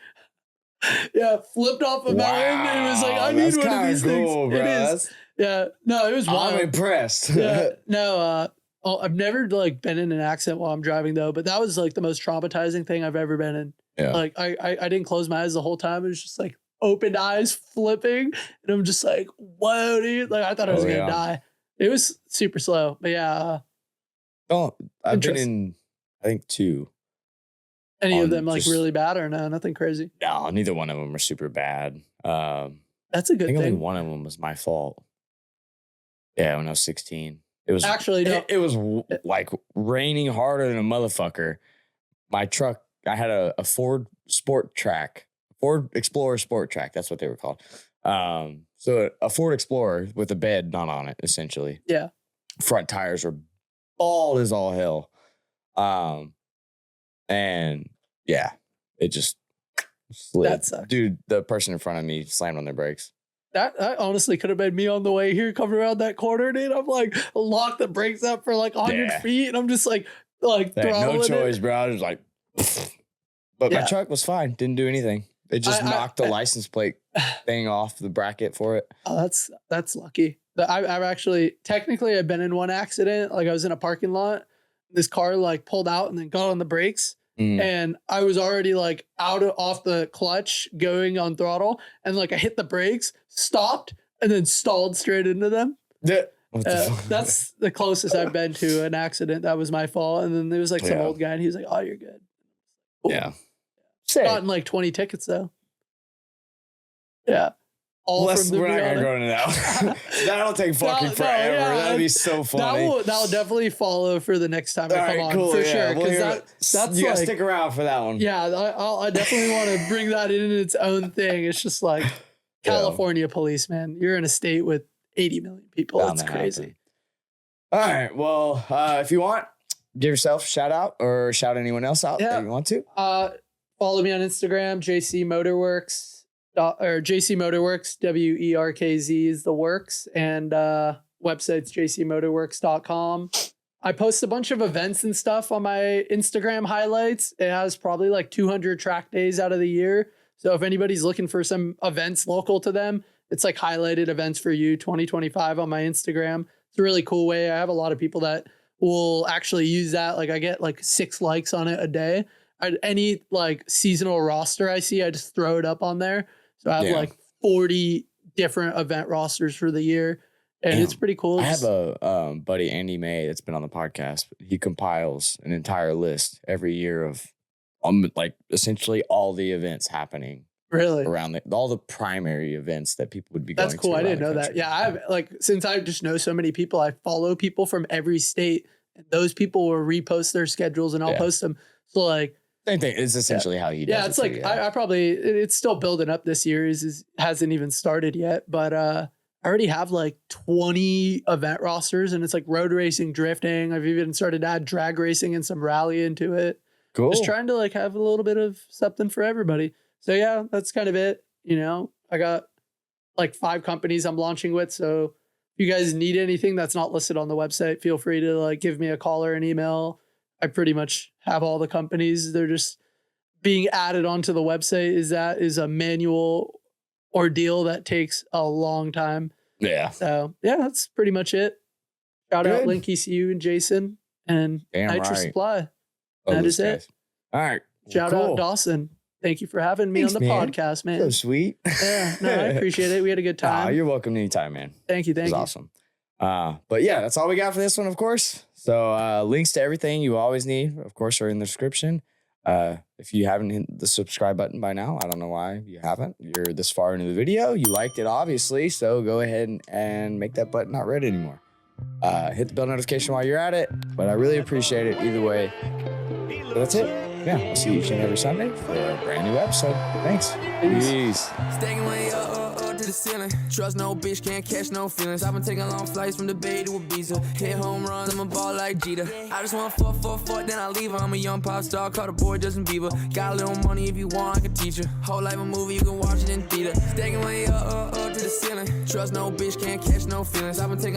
Yeah, flipped off a mountain and it was like, I need one of these things. Bro. It is. Yeah, no, it was wild. I'm impressed. Yeah, no, I've never like been in an accident while I'm driving though, but that was like the most traumatizing thing I've ever been in. Yeah. Like I didn't close my eyes the whole time. It was just like open eyes flipping. And I'm just like, whoa, dude. Like I thought I was going to die. It was super slow, but yeah. I've been in, I think 2. Any of them like really bad or no? Nothing crazy. No, neither one of them were super bad. That's a good thing. Only one of them was my fault. Yeah, when I was 16. It was Actually, no. it was like raining harder than a motherfucker. My truck, I had a Ford Explorer Sport Track. That's what they were called. So a Ford Explorer with a bed not on it, essentially. Yeah. Front tires were bald as all hell. And yeah, it just slid. That sucks. Dude, the person in front of me slammed on their brakes. That honestly could have been me on the way here coming around that corner, dude. I'm like, lock the brakes up for like 100 feet. And I'm just like no choice, bro. I was like, but Yeah. my truck was fine. Didn't do anything. It just knocked the license plate thing off the bracket for it. Oh, that's lucky. I've actually, technically I've been in one accident. Like I was in a parking lot. This car like pulled out and then got on the brakes. And I was already like off the clutch going on throttle. And like I hit the brakes, stopped, and then stalled straight into them. That's the closest I've been to an accident. That was my fault. And then there was like some old guy and he was like, oh, you're good. Cool. Yeah. Gotten like 20 tickets though. Yeah. We're not gonna go into that. That'll take fucking forever. That'd be so funny. That'll definitely follow for the next time I come on for sure. Because that's you gotta stick around for that one. Yeah, I definitely want to bring that in its own thing. It's just like California police, man. You're in a state with 80 million people. It's crazy. All right. Well, if you want, give yourself a shout out or shout anyone else out that you want to. Follow me on Instagram, JC Motorworks. Or JC Motorworks, WERKZ is the works, and website's jcmotorworks.com. I post a bunch of events and stuff on my Instagram highlights. It has probably like 200 track days out of the year. So if anybody's looking for some events local to them, it's like highlighted events for you 2025 on my Instagram. It's a really cool way. I have a lot of people that will actually use that. Like I get like 6 likes on it a day. Any like seasonal roster I see, I just throw it up on there. So I have like 40 different event rosters for the year, and it's pretty cool. I have a buddy, Andy May, that's been on the podcast. He compiles an entire list every year of like essentially all the events happening. Really? Around all the primary events that people would be going to. That's cool. I didn't know that. Yeah, I've like, since I just know so many people, I follow people from every state, and those people will repost their schedules and I'll post them. So like, same thing. It's essentially how he does it. Yeah, it's like I probably it's still building up this year. Hasn't even started yet, but I already have like 20 event rosters, and it's like road racing, drifting. I've even started to add drag racing and some rally into it. Cool. Just trying to like have a little bit of something for everybody. So yeah, that's kind of it. You know, I got like 5 companies I'm launching with. So if you guys need anything that's not listed on the website, feel free to like give me a call or an email. I pretty much have all the companies. They're just being added onto the website. Is a manual ordeal that takes a long time. Yeah. So yeah, that's pretty much it. Shout out Link ECU and Jason and Nitrous Supply. That is it. All right. Shout out Dawson. Thank you for having me on the podcast, man. So sweet. Yeah, no, I appreciate it. We had a good time. You're welcome anytime, man. Thank you. It was awesome. But yeah, that's all we got for this one, of course. So links to everything you always need, of course, are in the description. If you haven't hit the subscribe button by now, I don't know why you haven't. You're this far into the video. You liked it, obviously. So go ahead and make that button not red anymore. Hit the bell notification while you're at it. But I really appreciate it either way. So that's it. Yeah, I'll see you each and every Sunday for a brand new episode. Thanks. Peace. Stacking way up to the ceiling. Trust no bitch, can't catch no feelings. I've been taking long flights from the Bay to Ibiza. Hit home runs, I'm a ball like Jeter. I just want fuck, then I leave her. I'm a young pop star, call the boy Justin Bieber. Got a little money if you want, I can teach you. Whole life a movie, you can watch it in theater. Stacking way up to the ceiling. Trust no bitch, can't catch no feelings. I've been taking